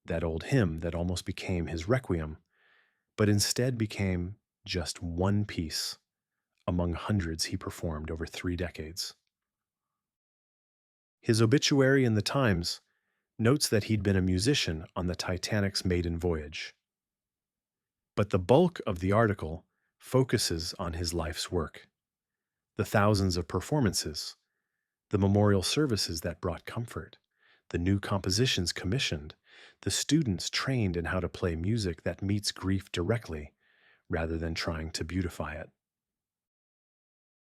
That old hymn that almost became his requiem, but instead became just one piece among hundreds he performed over 3 decades. His obituary in the Times notes that he'd been a musician on the Titanic's maiden voyage. But the bulk of the article focuses on his life's work, the thousands of performances, the memorial services that brought comfort, the new compositions commissioned, the students trained in how to play music that meets grief directly rather than trying to beautify it.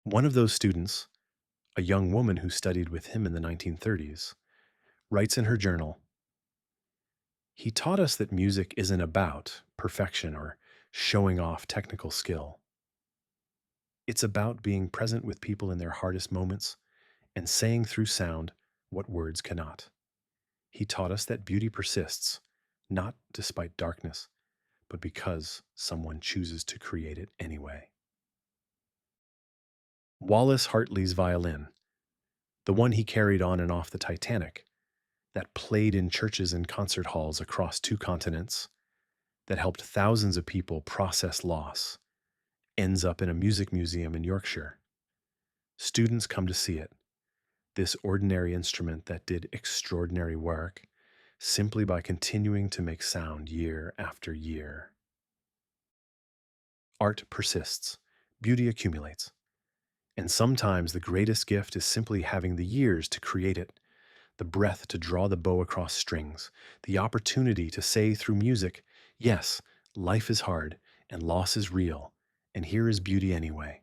One of those students, a young woman who studied with him in the 1930s, writes in her journal, "He taught us that music isn't about perfection or showing off technical skill. It's about being present with people in their hardest moments and saying through sound what words cannot. He taught us that beauty persists, not despite darkness, but because someone chooses to create it anyway." Wallace Hartley's violin, the one he carried on and off the Titanic, that played in churches and concert halls across two continents, that helped thousands of people process loss, ends up in a music museum in Yorkshire. Students come to see it, this ordinary instrument that did extraordinary work simply by continuing to make sound year after year. Art persists, beauty accumulates, and sometimes the greatest gift is simply having the years to create it, the breath to draw the bow across strings, the opportunity to say through music, yes, life is hard and loss is real, and here is beauty anyway.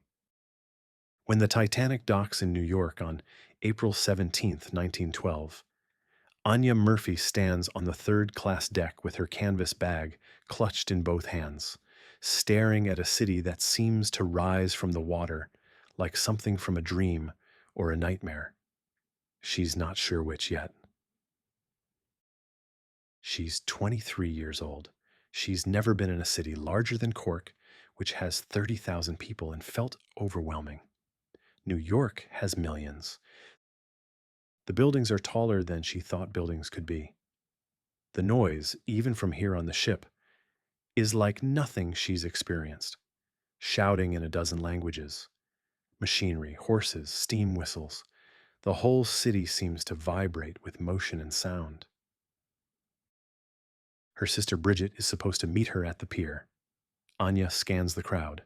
When the Titanic docks in New York on April 17th, 1912, Anya Murphy stands on the third-class deck with her canvas bag clutched in both hands, staring at a city that seems to rise from the water like something from a dream or a nightmare. She's not sure which yet. She's 23 years old. She's never been in a city larger than Cork, which has 30,000 people, and felt overwhelming. New York has millions. The buildings are taller than she thought buildings could be. The noise, even from here on the ship, is like nothing she's experienced. Shouting in a dozen languages, machinery, horses, steam whistles. The whole city seems to vibrate with motion and sound. Her sister Bridget is supposed to meet her at the pier. Anya scans the crowd,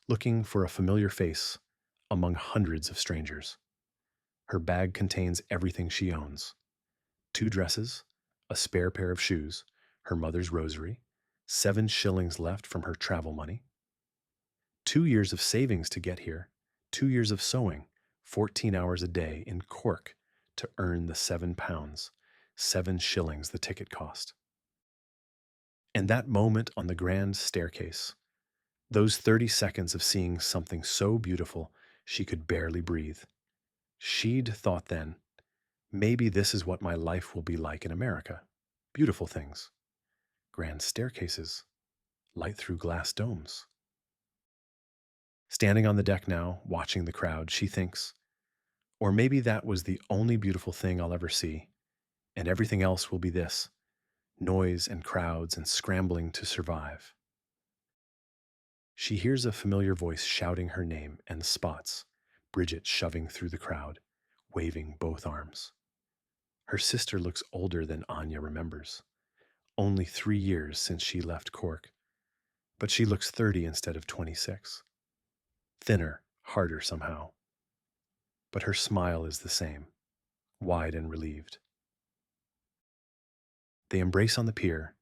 looking for a familiar face among hundreds of strangers. Her bag contains everything she owns: two dresses, a spare pair of shoes, her mother's rosary, 7 shillings left from her travel money, 2 years of savings to get here, 2 years of sewing, 14 hours a day in Cork to earn the £7, 7 shillings the ticket cost. And that moment on the grand staircase, those 30 seconds of seeing something so beautiful she could barely breathe. She'd thought then, maybe this is what my life will be like in America. Beautiful things, grand staircases, light through glass domes. Standing on the deck now, watching the crowd, she thinks, or maybe that was the only beautiful thing I'll ever see, and everything else will be this: noise and crowds and scrambling to survive. She hears a familiar voice shouting her name and spots Bridget shoving through the crowd, waving both arms. Her sister looks older than Anya remembers. Only 3 years since she left Cork, but she looks 30 instead of 26. Thinner, harder somehow. But her smile is the same, wide and relieved. They embrace on the pier,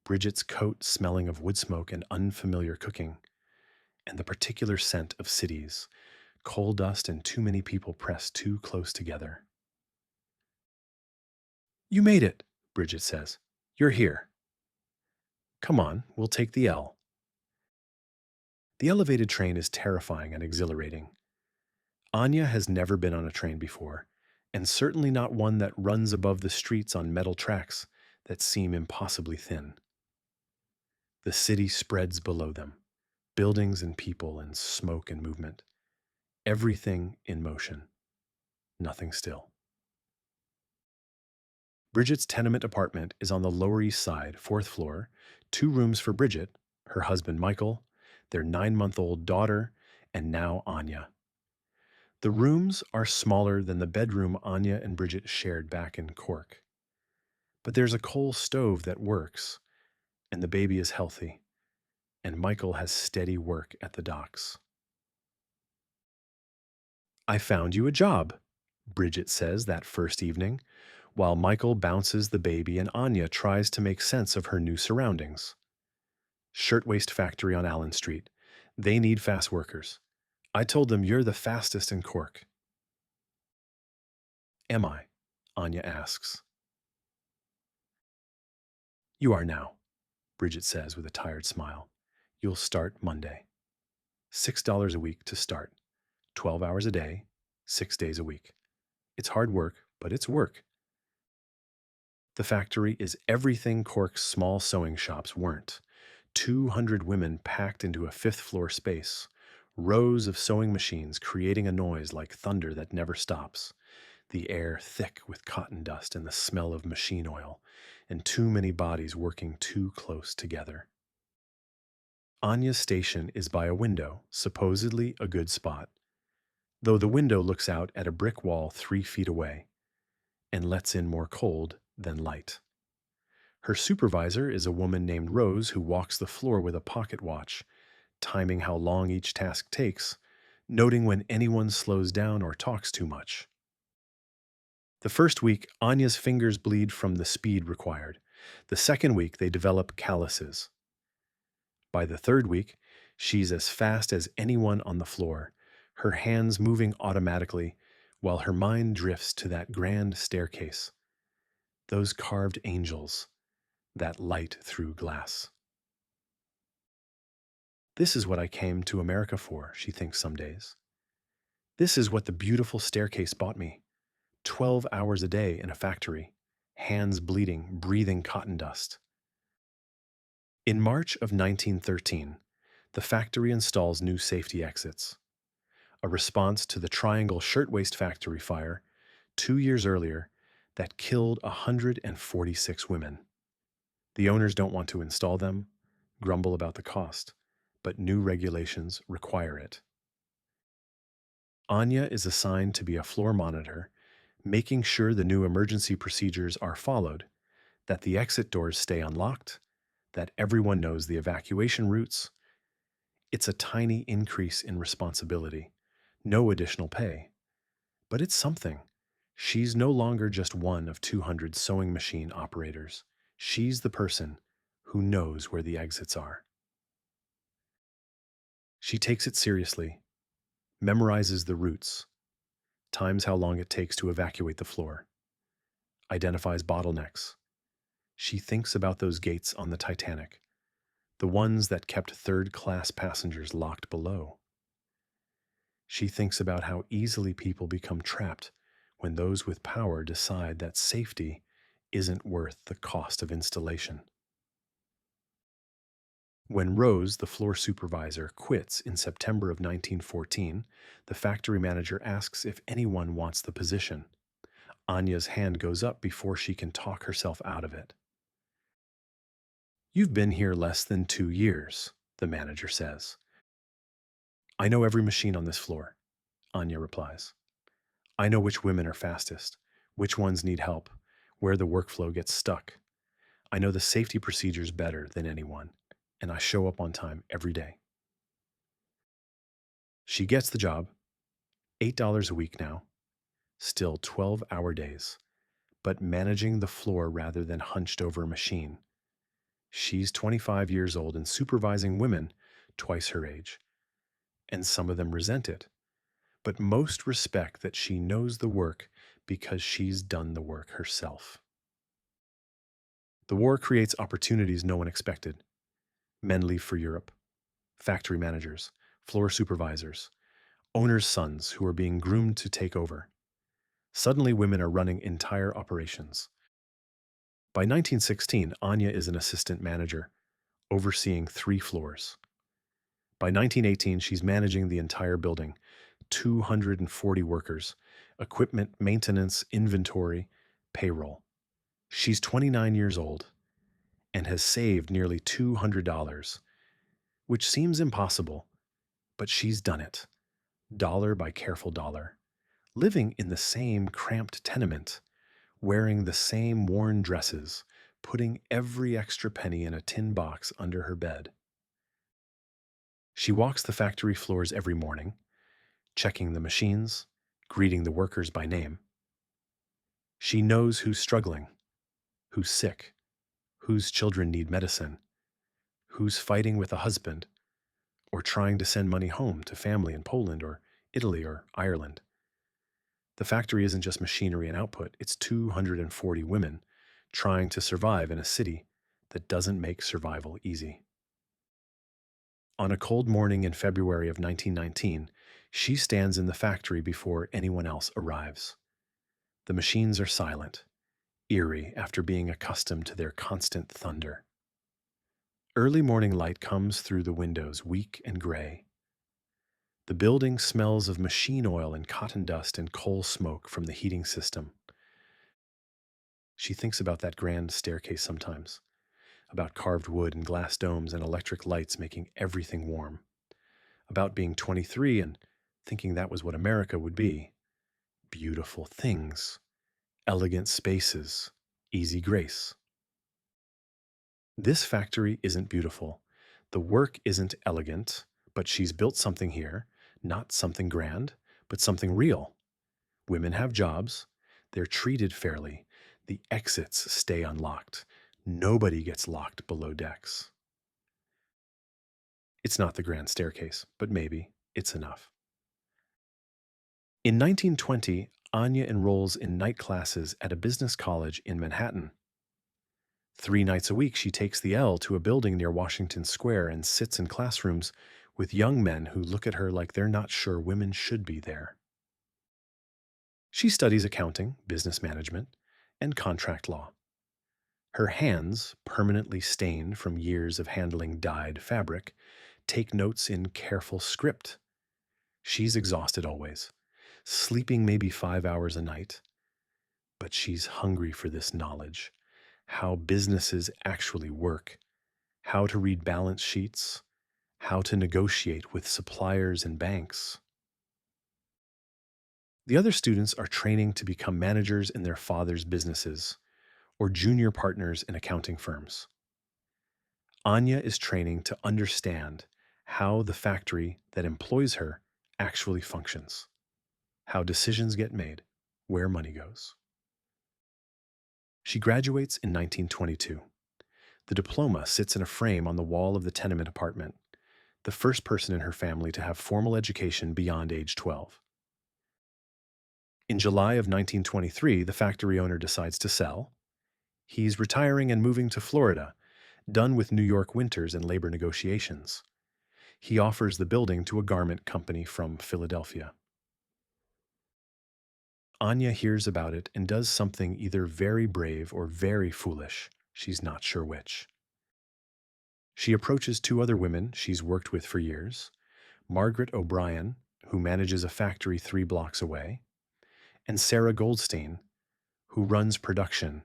Bridget's coat smelling of wood smoke and unfamiliar cooking, and the particular scent of cities, coal dust and too many people pressed too close together. "You made it," Bridget says. "You're here. Come on, we'll take the L." The elevated train is terrifying and exhilarating. Anya has never been on a train before, and certainly not one that runs above the streets on metal tracks that seem impossibly thin. The city spreads below them, buildings and people and smoke and movement. Everything in motion, nothing still. Bridget's tenement apartment is on the Lower East Side, 4th floor, 2 rooms for Bridget, her husband Michael, their 9-month-old daughter, and now Anya. The rooms are smaller than the bedroom Anya and Bridget shared back in Cork. But there's a coal stove that works, and the baby is healthy. and Michael has steady work at the docks. I found you a job, Bridget says that first evening, while Michael bounces the baby and Anya tries to make sense of her new surroundings. Shirtwaist Factory on Allen Street. They need fast workers. I told them you're the fastest in Cork. Am I? Anya asks. You are now, Bridget says with a tired smile. You'll start Monday. $6 a week to start. 12 hours a day, 6 days a week. It's hard work, but it's work. The factory is everything Cork's small sewing shops weren't. 200 women packed into a fifth-floor space. Rows of sewing machines creating a noise like thunder that never stops. The air thick with cotton dust and the smell of machine oil, and too many bodies working too close together. Anya's station is by a window, supposedly a good spot, though the window looks out at a brick wall 3 feet away and lets in more cold than light. Her supervisor is a woman named Rose who walks the floor with a pocket watch, timing how long each task takes, noting when anyone slows down or talks too much. The first week, Anya's fingers bleed from the speed required. The second week, they develop calluses. By the third week, she's as fast as anyone on the floor, her hands moving automatically, while her mind drifts to that grand staircase. Those carved angels, that light through glass. This is what I came to America for, she thinks some days. This is what the beautiful staircase bought me. 12 hours a day in a factory, hands bleeding, breathing cotton dust. In March of 1913, the factory installs new safety exits, a response to the Triangle Shirtwaist Factory fire 2 years earlier that killed 146 women. The owners don't want to install them, grumble about the cost, but new regulations require it. Anya is assigned to be a floor monitor, making sure the new emergency procedures are followed, that the exit doors stay unlocked, that everyone knows the evacuation routes. It's a tiny increase in responsibility, no additional pay. But it's something. She's no longer just one of 200 sewing machine operators. She's the person who knows where the exits are. She takes it seriously, memorizes the routes, times how long it takes to evacuate the floor, identifies bottlenecks. She thinks about those gates on the Titanic, the ones that kept third-class passengers locked below. She thinks about how easily people become trapped when those with power decide that safety isn't worth the cost of installation. When Rose, the floor supervisor, quits in September of 1914, the factory manager asks if anyone wants the position. Anya's hand goes up before she can talk herself out of it. You've been here less than 2 years, the manager says. I know every machine on this floor, Anya replies. I know which women are fastest, which ones need help, where the workflow gets stuck. I know the safety procedures better than anyone, and I show up on time every day. She gets the job, $8 a week now, still 12-hour days, but managing the floor rather than hunched over a machine. She's 25 years old and supervising women twice her age, and some of them resent it, but most respect that she knows the work because she's done the work herself. The war creates opportunities no one expected. Men leave for Europe, factory managers, floor supervisors, owners' sons who are being groomed to take over. Suddenly, women are running entire operations. By 1916, Anya is an assistant manager, overseeing 3 floors. By 1918, she's managing the entire building, 240 workers, equipment, maintenance, inventory, payroll. She's 29 years old and has saved nearly $200, which seems impossible, but she's done it, dollar by careful dollar, living in the same cramped tenement, wearing the same worn dresses, putting every extra penny in a tin box under her bed. She walks the factory floors every morning, checking the machines, greeting the workers by name. She knows who's struggling, who's sick, whose children need medicine, who's fighting with a husband, or trying to send money home to family in Poland or Italy or Ireland. The factory isn't just machinery and output, it's 240 women trying to survive in a city that doesn't make survival easy. On a cold morning in February of 1919, she stands in the factory before anyone else arrives. The machines are silent, eerie after being accustomed to their constant thunder. Early morning light comes through the windows, weak and gray. The building smells of machine oil and cotton dust and coal smoke from the heating system. She thinks about that grand staircase sometimes, about carved wood and glass domes and electric lights making everything warm, about being 23 and thinking that was what America would be. Beautiful things, elegant spaces, easy grace. This factory isn't beautiful. The work isn't elegant, but she's built something here, not something grand, but something real. Women have jobs. They're treated fairly. The exits stay unlocked. Nobody gets locked below decks. It's not the grand staircase, but maybe it's enough. In 1920, Anya enrolls in night classes at a business college in Manhattan. 3 nights a week, she takes the L to a building near Washington Square and sits in classrooms with young men who look at her like they're not sure women should be there. She studies accounting, business management, and contract law. Her hands, permanently stained from years of handling dyed fabric, take notes in careful script. She's exhausted always, sleeping maybe 5 hours a night, but she's hungry for this knowledge, how businesses actually work, how to read balance sheets, how to negotiate with suppliers and banks. The other students are training to become managers in their father's businesses or junior partners in accounting firms. Anya is training to understand how the factory that employs her actually functions, how decisions get made, where money goes. She graduates in 1922. The diploma sits in a frame on the wall of the tenement apartment, the first person in her family to have formal education beyond age 12. In July of 1923, the factory owner decides to sell. He's retiring and moving to Florida, done with New York winters and labor negotiations. He offers the building to a garment company from Philadelphia. Anya hears about it and does something either very brave or very foolish. She's not sure which. She approaches 2 other women she's worked with for years, Margaret O'Brien, who manages a factory 3 blocks away, and Sarah Goldstein, who runs production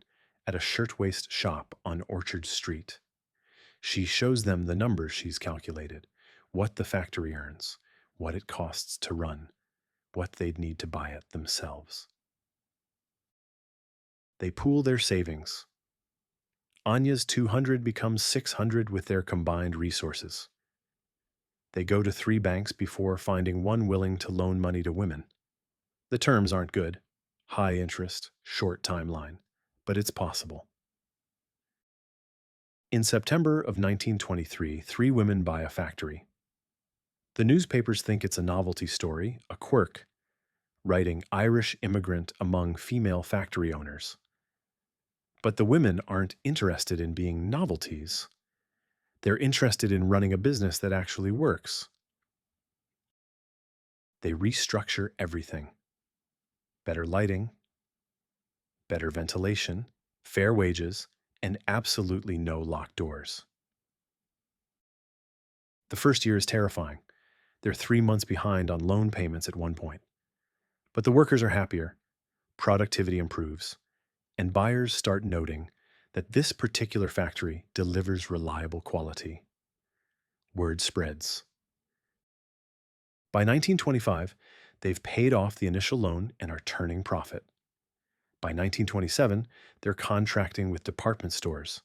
at a shirtwaist shop on Orchard Street. She shows them the numbers she's calculated, what the factory earns, what it costs to run, what they'd need to buy it themselves. They pool their savings. Anya's 200 becomes 600 with their combined resources. They go to 3 banks before finding one willing to loan money to women. The terms aren't good. High interest, short timeline, but it's possible. In September of 1923, 3 women buy a factory. The newspapers think it's a novelty story, a quirk, writing Irish immigrant among female factory owners. But the women aren't interested in being novelties. They're interested in running a business that actually works. They restructure everything. Better lighting, better ventilation, fair wages, and absolutely no locked doors. The first year is terrifying. They're 3 months behind on loan payments at one point. But the workers are happier, productivity improves, and buyers start noting that this particular factory delivers reliable quality. Word spreads. By 1925, they've paid off the initial loan and are turning profit. By 1927, they're contracting with department stores,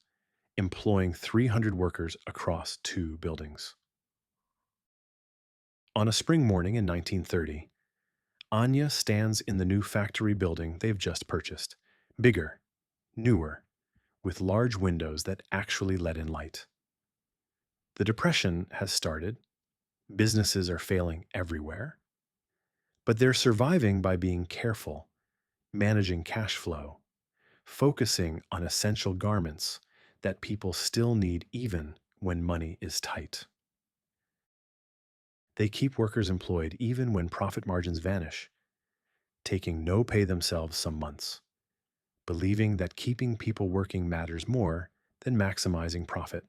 employing 300 workers across 2 buildings. On a spring morning in 1930, Anya stands in the new factory building they've just purchased. Bigger, newer, with large windows that actually let in light. The Depression has started, businesses are failing everywhere, but they're surviving by being careful, managing cash flow, focusing on essential garments that people still need even when money is tight. They keep workers employed even when profit margins vanish, taking no pay themselves some months, believing that keeping people working matters more than maximizing profit.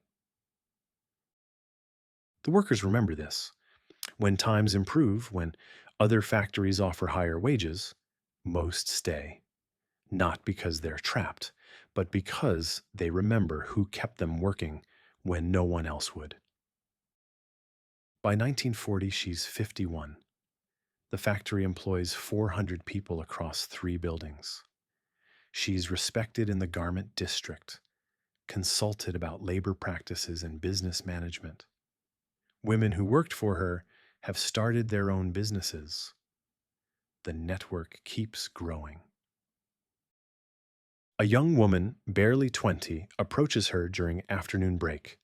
The workers remember this. When times improve, when other factories offer higher wages, most stay, not because they're trapped, but because they remember who kept them working when no one else would. By 1940, she's 51. The factory employs 400 people across 3 buildings. She's respected in the garment district, consulted about labor practices and business management. Women who worked for her have started their own businesses. The network keeps growing. A young woman, barely 20, approaches her during afternoon break.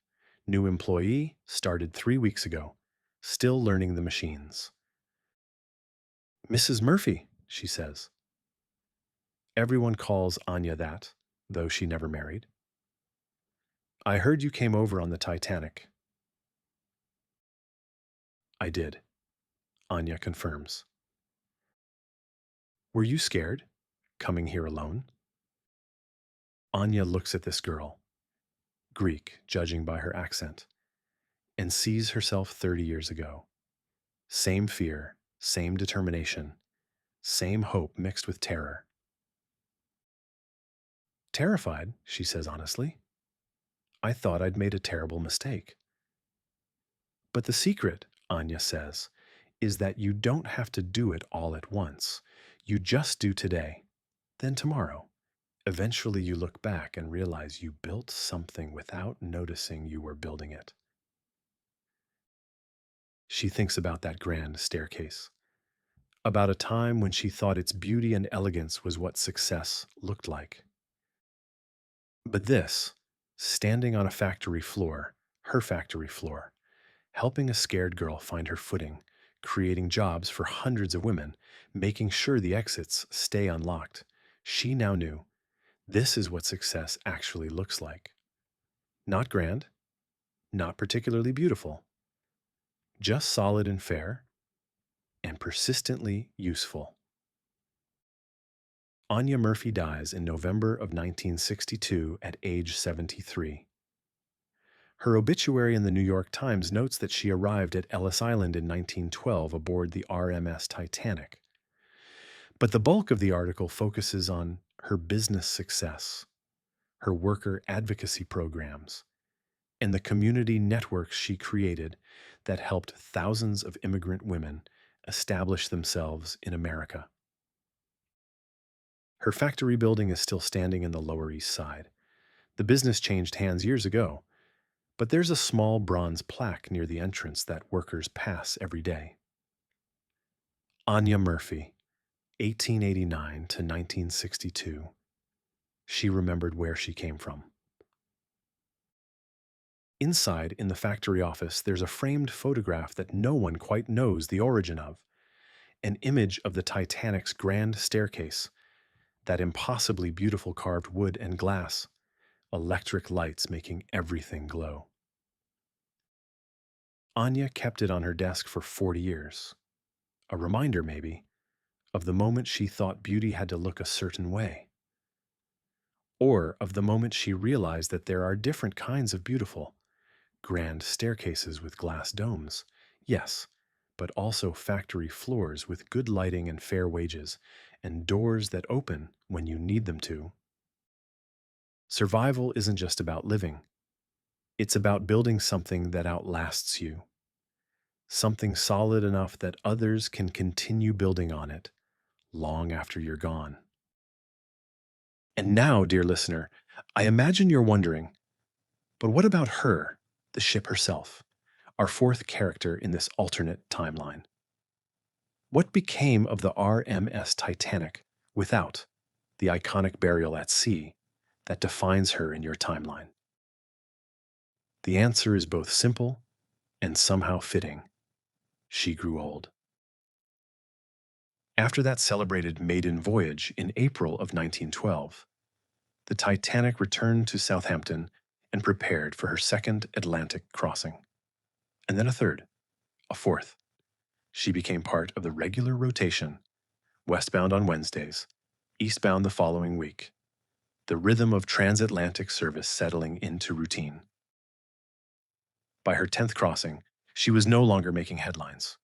New employee, started 3 weeks ago, still learning the machines. Mrs. Murphy, she says. Everyone calls Anya that, though she never married. I heard you came over on the Titanic. I did, Anya confirms. Were you scared, coming here alone? Anya looks at this girl, Greek, judging by her accent, and sees herself 30 years ago. Same fear, same determination, same hope mixed with terror. Terrified, she says honestly. I thought I'd made a terrible mistake. But the secret, Anya says, is that you don't have to do it all at once. You just do today, then tomorrow. Eventually you look back and realize you built something without noticing you were building it. She thinks about that grand staircase, about a time when she thought its beauty and elegance was what success looked like. But this, standing on a factory floor, her factory floor, helping a scared girl find her footing, creating jobs for hundreds of women, making sure the exits stay unlocked, she now knew this is what success actually looks like. Not grand, not particularly beautiful, just solid and fair, and persistently useful. Anya Murphy dies in November of 1962 at age 73. Her obituary in the New York Times notes that she arrived at Ellis Island in 1912 aboard the RMS Titanic. But the bulk of the article focuses on her business success, her worker advocacy programs, and the community networks she created that helped thousands of immigrant women establish themselves in America. Her factory building is still standing in the Lower East Side. The business changed hands years ago, but there's a small bronze plaque near the entrance that workers pass every day. Anya Murphy, 1889 to 1962. She remembered where she came from. Inside, in the factory office, there's a framed photograph that no one quite knows the origin of. An image of the Titanic's grand staircase, that impossibly beautiful carved wood and glass, electric lights making everything glow. Anya kept it on her desk for 40 years. A reminder, maybe, of the moment she thought beauty had to look a certain way. Or of the moment she realized that there are different kinds of beautiful. Grand staircases with glass domes, yes, but also factory floors with good lighting and fair wages, and doors that open when you need them to. Survival isn't just about living. It's about building something that outlasts you. Something solid enough that others can continue building on it long after you're gone. And now, dear listener, I imagine you're wondering, but what about her, the ship herself? our fourth character in this alternate timeline. What became of the RMS Titanic without the iconic burial at sea that defines her in your timeline? The answer is both simple and somehow fitting. She grew old. After that celebrated maiden voyage in April of 1912, the Titanic returned to Southampton and prepared for her second Atlantic crossing. And then a third, a fourth. She became part of the regular rotation, westbound on Wednesdays, eastbound the following week, the rhythm of transatlantic service settling into routine. By her 10th crossing, she was no longer making headlines.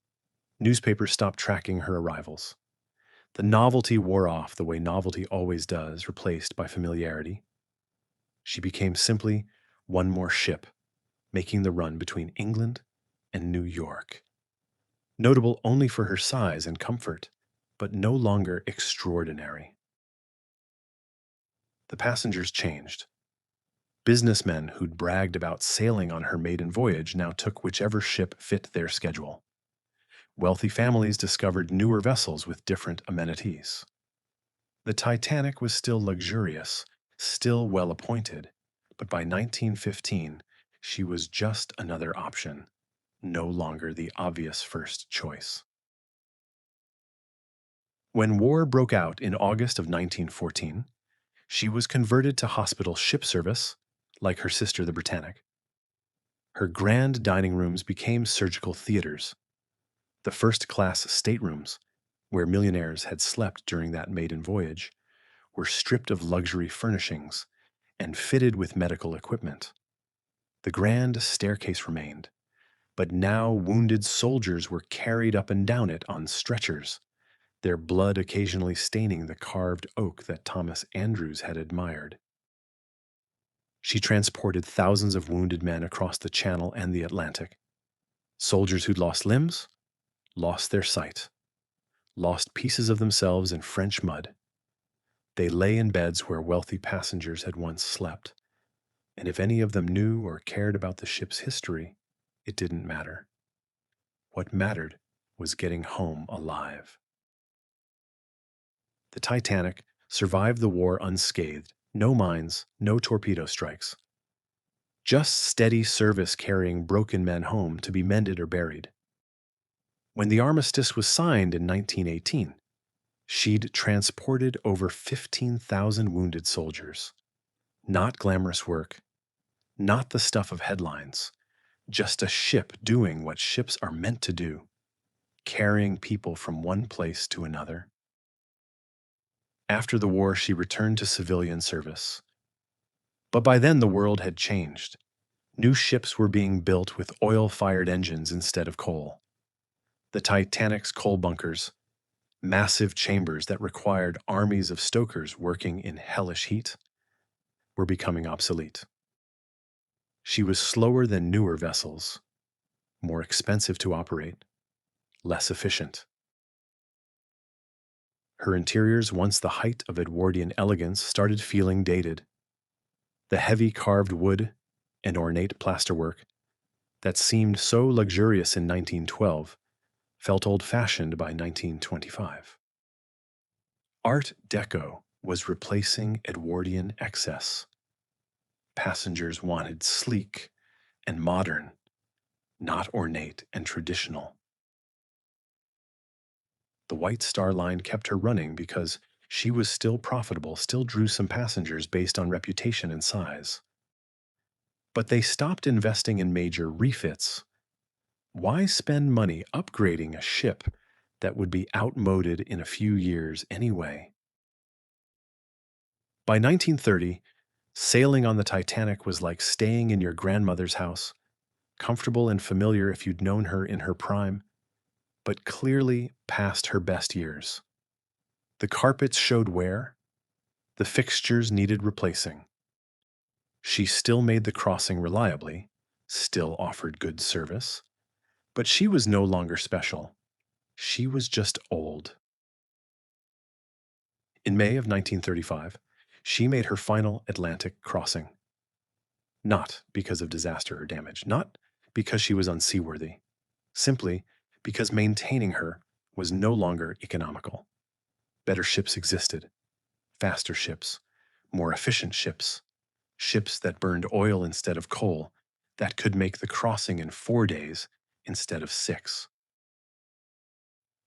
Newspapers stopped tracking her arrivals. The novelty wore off the way novelty always does, replaced by familiarity. She became simply one more ship, making the run between England and New York. Notable only for her size and comfort, but no longer extraordinary. The passengers changed. Businessmen who'd bragged about sailing on her maiden voyage now took whichever ship fit their schedule. Wealthy families discovered newer vessels with different amenities. The Titanic was still luxurious, still well appointed, but by 1915, she was just another option, no longer the obvious first choice. When war broke out in August of 1914, she was converted to hospital ship service, like her sister the Britannic. Her grand dining rooms became surgical theaters. The first-class staterooms, where millionaires had slept during that maiden voyage, were stripped of luxury furnishings and fitted with medical equipment. The grand staircase remained, but now wounded soldiers were carried up and down it on stretchers, their blood occasionally staining the carved oak that Thomas Andrews had admired. She transported thousands of wounded men across the Channel and the Atlantic. Soldiers who'd lost limbs, lost their sight, lost pieces of themselves in French mud. They lay in beds where wealthy passengers had once slept, and if any of them knew or cared about the ship's history, it didn't matter. What mattered was getting home alive. The Titanic survived the war unscathed, no mines, no torpedo strikes. Just steady service carrying broken men home to be mended or buried. When the armistice was signed in 1918, she'd transported over 15,000 wounded soldiers. Not glamorous work, not the stuff of headlines, just a ship doing what ships are meant to do, carrying people from one place to another. After the war, she returned to civilian service. But by then, the world had changed. New ships were being built with oil-fired engines instead of coal. The Titanic's coal bunkers, massive chambers that required armies of stokers working in hellish heat, were becoming obsolete. She was slower than newer vessels, more expensive to operate, less efficient. Her interiors, once the height of Edwardian elegance, started feeling dated. The heavy carved wood and ornate plasterwork that seemed so luxurious in 1912 felt old-fashioned by 1925. Art Deco was replacing Edwardian excess. Passengers wanted sleek and modern, not ornate and traditional. The White Star Line kept her running because she was still profitable, still drew some passengers based on reputation and size. But they stopped investing in major refits. Why spend money upgrading a ship that would be outmoded in a few years anyway? By 1930, sailing on the Titanic was like staying in your grandmother's house, comfortable and familiar if you'd known her in her prime, but clearly past her best years. The carpets showed wear, the fixtures needed replacing. She still made the crossing reliably, still offered good service, but she was no longer special. She was just old. In May of 1935, she made her final Atlantic crossing. Not because of disaster or damage, not because she was unseaworthy, simply because maintaining her was no longer economical. Better ships existed, faster ships, more efficient ships, ships that burned oil instead of coal, that could make the crossing in 4 days instead of 6.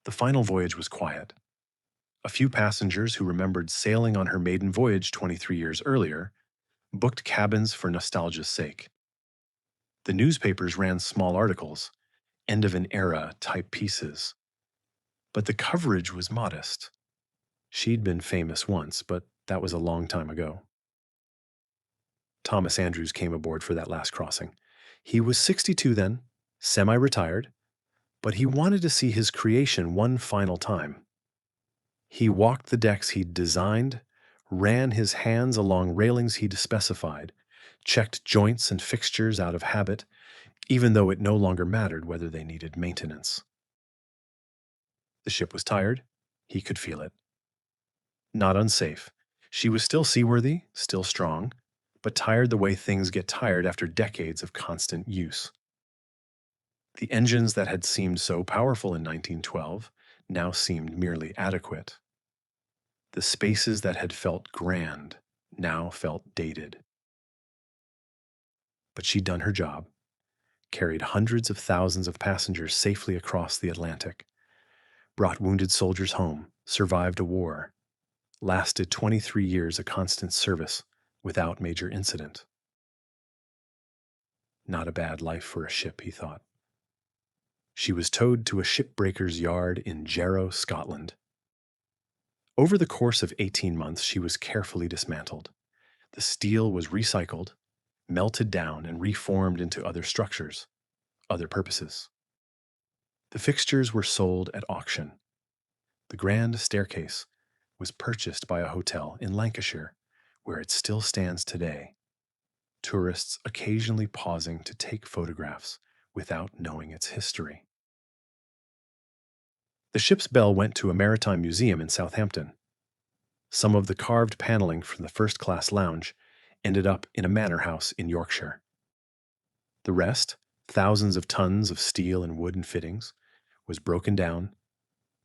The final voyage was quiet. A few passengers who remembered sailing on her maiden voyage 23 years earlier booked cabins for nostalgia's sake. The newspapers ran small articles, end of an era type pieces. But the coverage was modest. She'd been famous once, but that was a long time ago. Thomas Andrews came aboard for that last crossing. He was 62 then, semi-retired, but he wanted to see his creation one final time. He walked the decks he'd designed, ran his hands along railings he'd specified, checked joints and fixtures out of habit, even though it no longer mattered whether they needed maintenance. The ship was tired. He could feel it. Not unsafe. She was still seaworthy, still strong, but tired the way things get tired after decades of constant use. The engines that had seemed so powerful in 1912 now seemed merely adequate. The spaces that had felt grand now felt dated. But she'd done her job, carried hundreds of thousands of passengers safely across the Atlantic, brought wounded soldiers home, survived a war, lasted 23 years of constant service without major incident. Not a bad life for a ship, he thought. She was towed to a shipbreaker's yard in Jarrow, Scotland. Over the course of 18 months, she was carefully dismantled. The steel was recycled, melted down, and reformed into other structures, other purposes. The fixtures were sold at auction. The grand staircase was purchased by a hotel in Lancashire, where it still stands today, tourists occasionally pausing to take photographs without knowing its history. The ship's bell went to a maritime museum in Southampton. Some of the carved paneling from the first-class lounge ended up in a manor house in Yorkshire. The rest, thousands of tons of steel and wooden fittings, was broken down,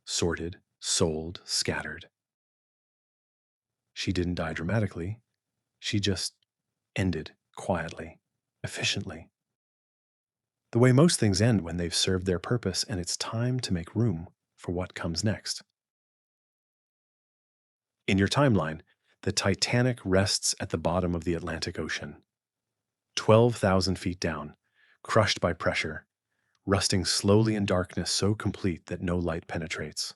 sorted, sold, scattered. She didn't die dramatically. She just ended quietly, efficiently. The way most things end when they've served their purpose and it's time to make room for what comes next. In your timeline, the Titanic rests at the bottom of the Atlantic Ocean, 12,000 feet down, crushed by pressure, rusting slowly in darkness so complete that no light penetrates.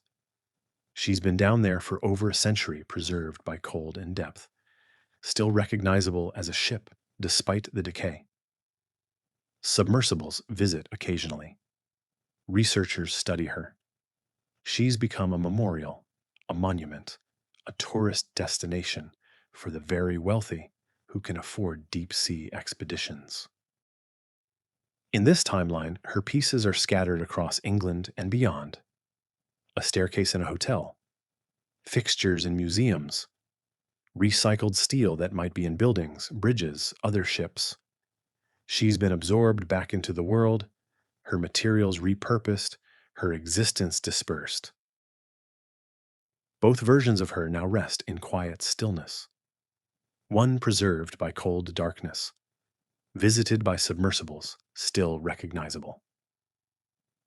She's been down there for over a century, preserved by cold and depth, still recognizable as a ship despite the decay. Submersibles visit occasionally. Researchers study her. She's become a memorial, a monument, a tourist destination for the very wealthy who can afford deep-sea expeditions. In this timeline, her pieces are scattered across England and beyond. A staircase in a hotel, fixtures in museums, recycled steel that might be in buildings, bridges, other ships. She's been absorbed back into the world, her materials repurposed, her existence dispersed. Both versions of her now rest in quiet stillness. One preserved by cold darkness, visited by submersibles, still recognizable.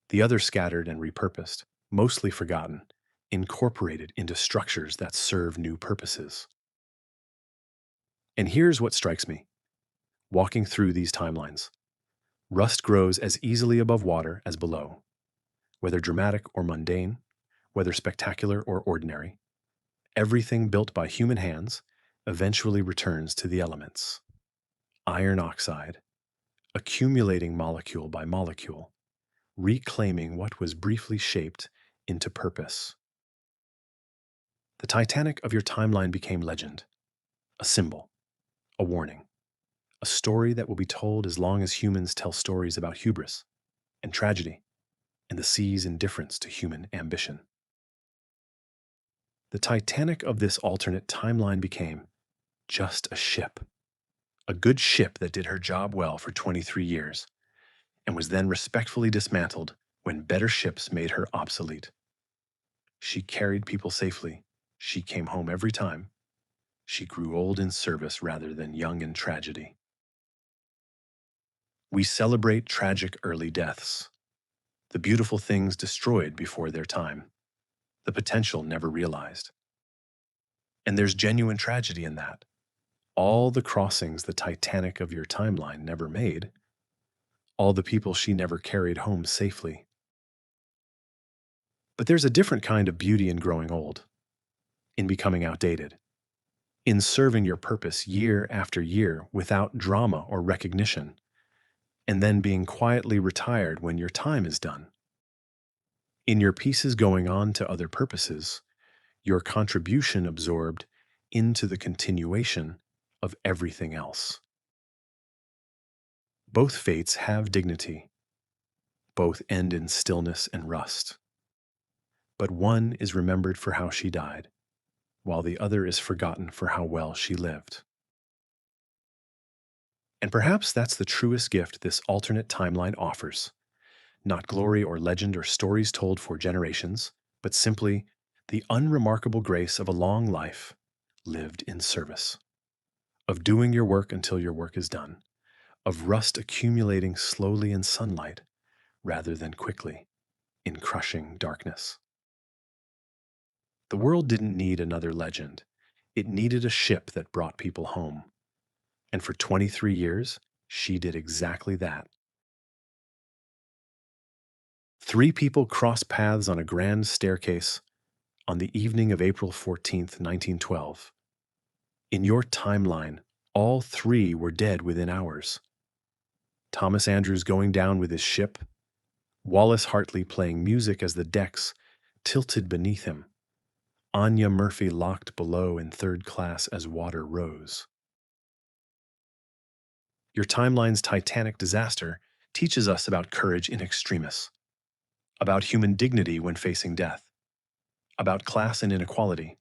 The other scattered and repurposed, mostly forgotten, incorporated into structures that serve new purposes. And here's what strikes me. Walking through these timelines, rust grows as easily above water as below. Whether dramatic or mundane, whether spectacular or ordinary, everything built by human hands eventually returns to the elements. Iron oxide, accumulating molecule by molecule, reclaiming what was briefly shaped into purpose. The Titanic of your timeline became legend, a symbol, a warning, a story that will be told as long as humans tell stories about hubris and tragedy and the sea's indifference to human ambition. The Titanic of this alternate timeline became just a ship. A good ship that did her job well for 23 years. and was then respectfully dismantled when better ships made her obsolete. She carried people safely. She came home every time. She grew old in service rather than young in tragedy. We celebrate tragic early deaths, the beautiful things destroyed before their time, the potential never realized. And there's genuine tragedy in that. All the crossings the Titanic of your timeline never made, all the people she never carried home safely. But there's a different kind of beauty in growing old, in becoming outdated, in serving your purpose year after year without drama or recognition, and then being quietly retired when your time is done. In your pieces going on to other purposes, your contribution absorbed into the continuation of everything else. Both fates have dignity. Both end in stillness and rust. But one is remembered for how she died, while the other is forgotten for how well she lived. And perhaps that's the truest gift this alternate timeline offers. Not glory or legend or stories told for generations, but simply the unremarkable grace of a long life lived in service, of doing your work until your work is done, of rust accumulating slowly in sunlight rather than quickly in crushing darkness. The world didn't need another legend. It needed a ship that brought people home. And for 23 years, she did exactly that. Three people crossed paths on a grand staircase on the evening of April 14th, 1912. In your timeline, all three were dead within hours. Thomas Andrews going down with his ship, Wallace Hartley playing music as the decks tilted beneath him, Anya Murphy locked below in third class as water rose. Your timeline's Titanic disaster teaches us about courage in extremis, about human dignity when facing death, about class and inequality,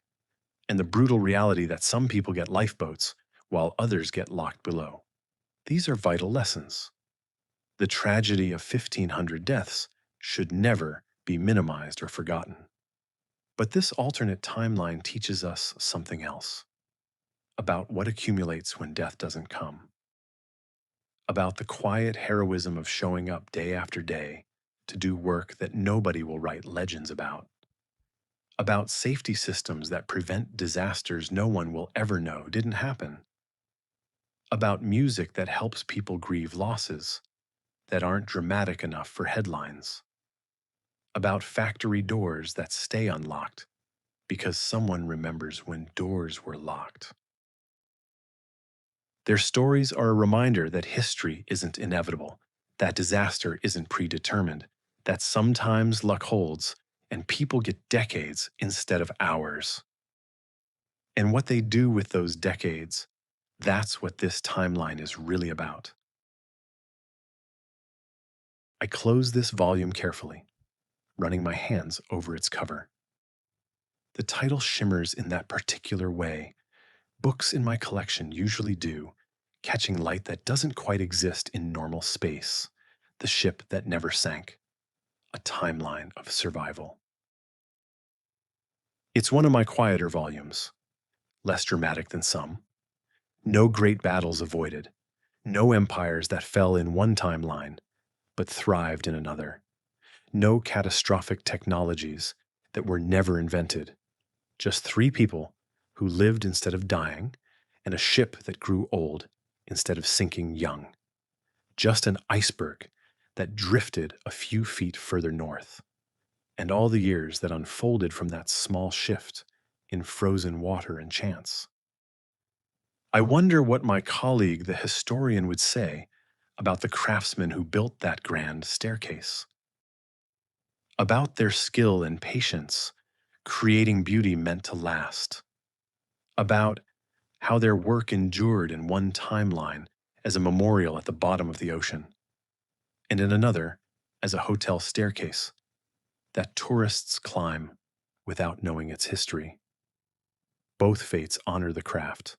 and the brutal reality that some people get lifeboats while others get locked below. These are vital lessons. The tragedy of 1,500 deaths should never be minimized or forgotten. But this alternate timeline teaches us something else, about what accumulates when death doesn't come, about the quiet heroism of showing up day after day to do work that nobody will write legends about safety systems that prevent disasters no one will ever know didn't happen, about music that helps people grieve losses that aren't dramatic enough for headlines, about factory doors that stay unlocked because someone remembers when doors were locked. Their stories are a reminder that history isn't inevitable, that disaster isn't predetermined, that sometimes luck holds and people get decades instead of hours. And what they do with those decades, that's what this timeline is really about. I close this volume carefully, running my hands over its cover. The title shimmers in that particular way. Books in my collection usually do, catching light that doesn't quite exist in normal space. The Ship That Never Sank, a timeline of survival. It's one of my quieter volumes, less dramatic than some. No great battles avoided, no empires that fell in one timeline but thrived in another, no catastrophic technologies that were never invented, just three people who lived instead of dying, and a ship that grew old instead of sinking young. Just an iceberg that drifted a few feet further north, and all the years that unfolded from that small shift in frozen water and chance. I wonder what my colleague, the historian, would say about the craftsmen who built that grand staircase, about their skill and patience creating beauty meant to last, about how their work endured in one timeline as a memorial at the bottom of the ocean, and in another as a hotel staircase that tourists climb without knowing its history. Both fates honor the craft,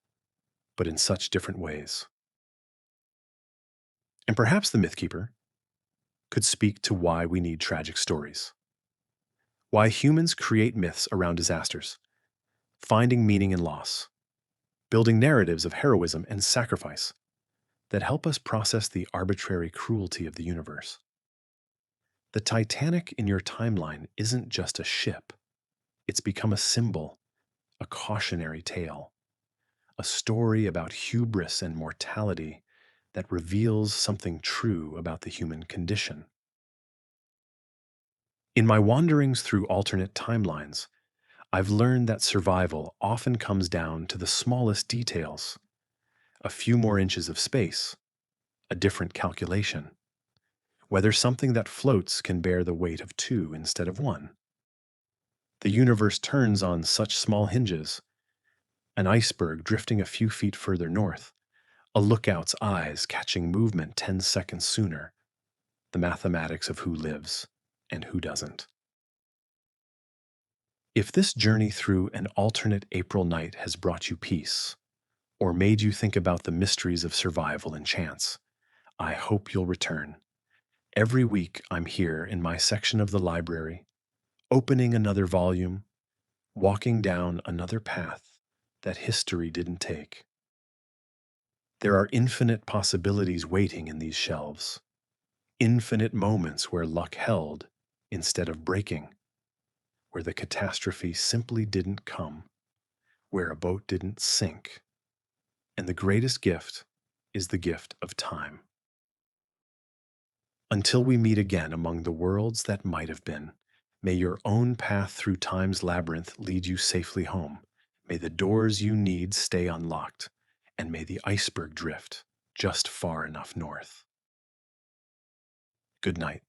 but in such different ways. And perhaps the Mythkeeper, could speak to why we need tragic stories. Why humans create myths around disasters, finding meaning in loss, building narratives of heroism and sacrifice that help us process the arbitrary cruelty of the universe. The Titanic in your timeline isn't just a ship, it's become a symbol, a cautionary tale, a story about hubris and mortality that reveals something true about the human condition. In my wanderings through alternate timelines, I've learned that survival often comes down to the smallest details: a few more inches of space, a different calculation, whether something that floats can bear the weight of two instead of one. The universe turns on such small hinges: an iceberg drifting a few feet further north, a lookout's eyes catching movement 10 seconds sooner, the mathematics of who lives and who doesn't. If this journey through an alternate April night has brought you peace, or made you think about the mysteries of survival and chance, I hope you'll return. Every week I'm here in my section of the library, opening another volume, walking down another path that history didn't take. There are infinite possibilities waiting in these shelves, infinite moments where luck held instead of breaking, where the catastrophe simply didn't come, where a boat didn't sink. And the greatest gift is the gift of time. Until we meet again among the worlds that might have been, may your own path through time's labyrinth lead you safely home. May the doors you need stay unlocked, and may the iceberg drift just far enough north. Good night.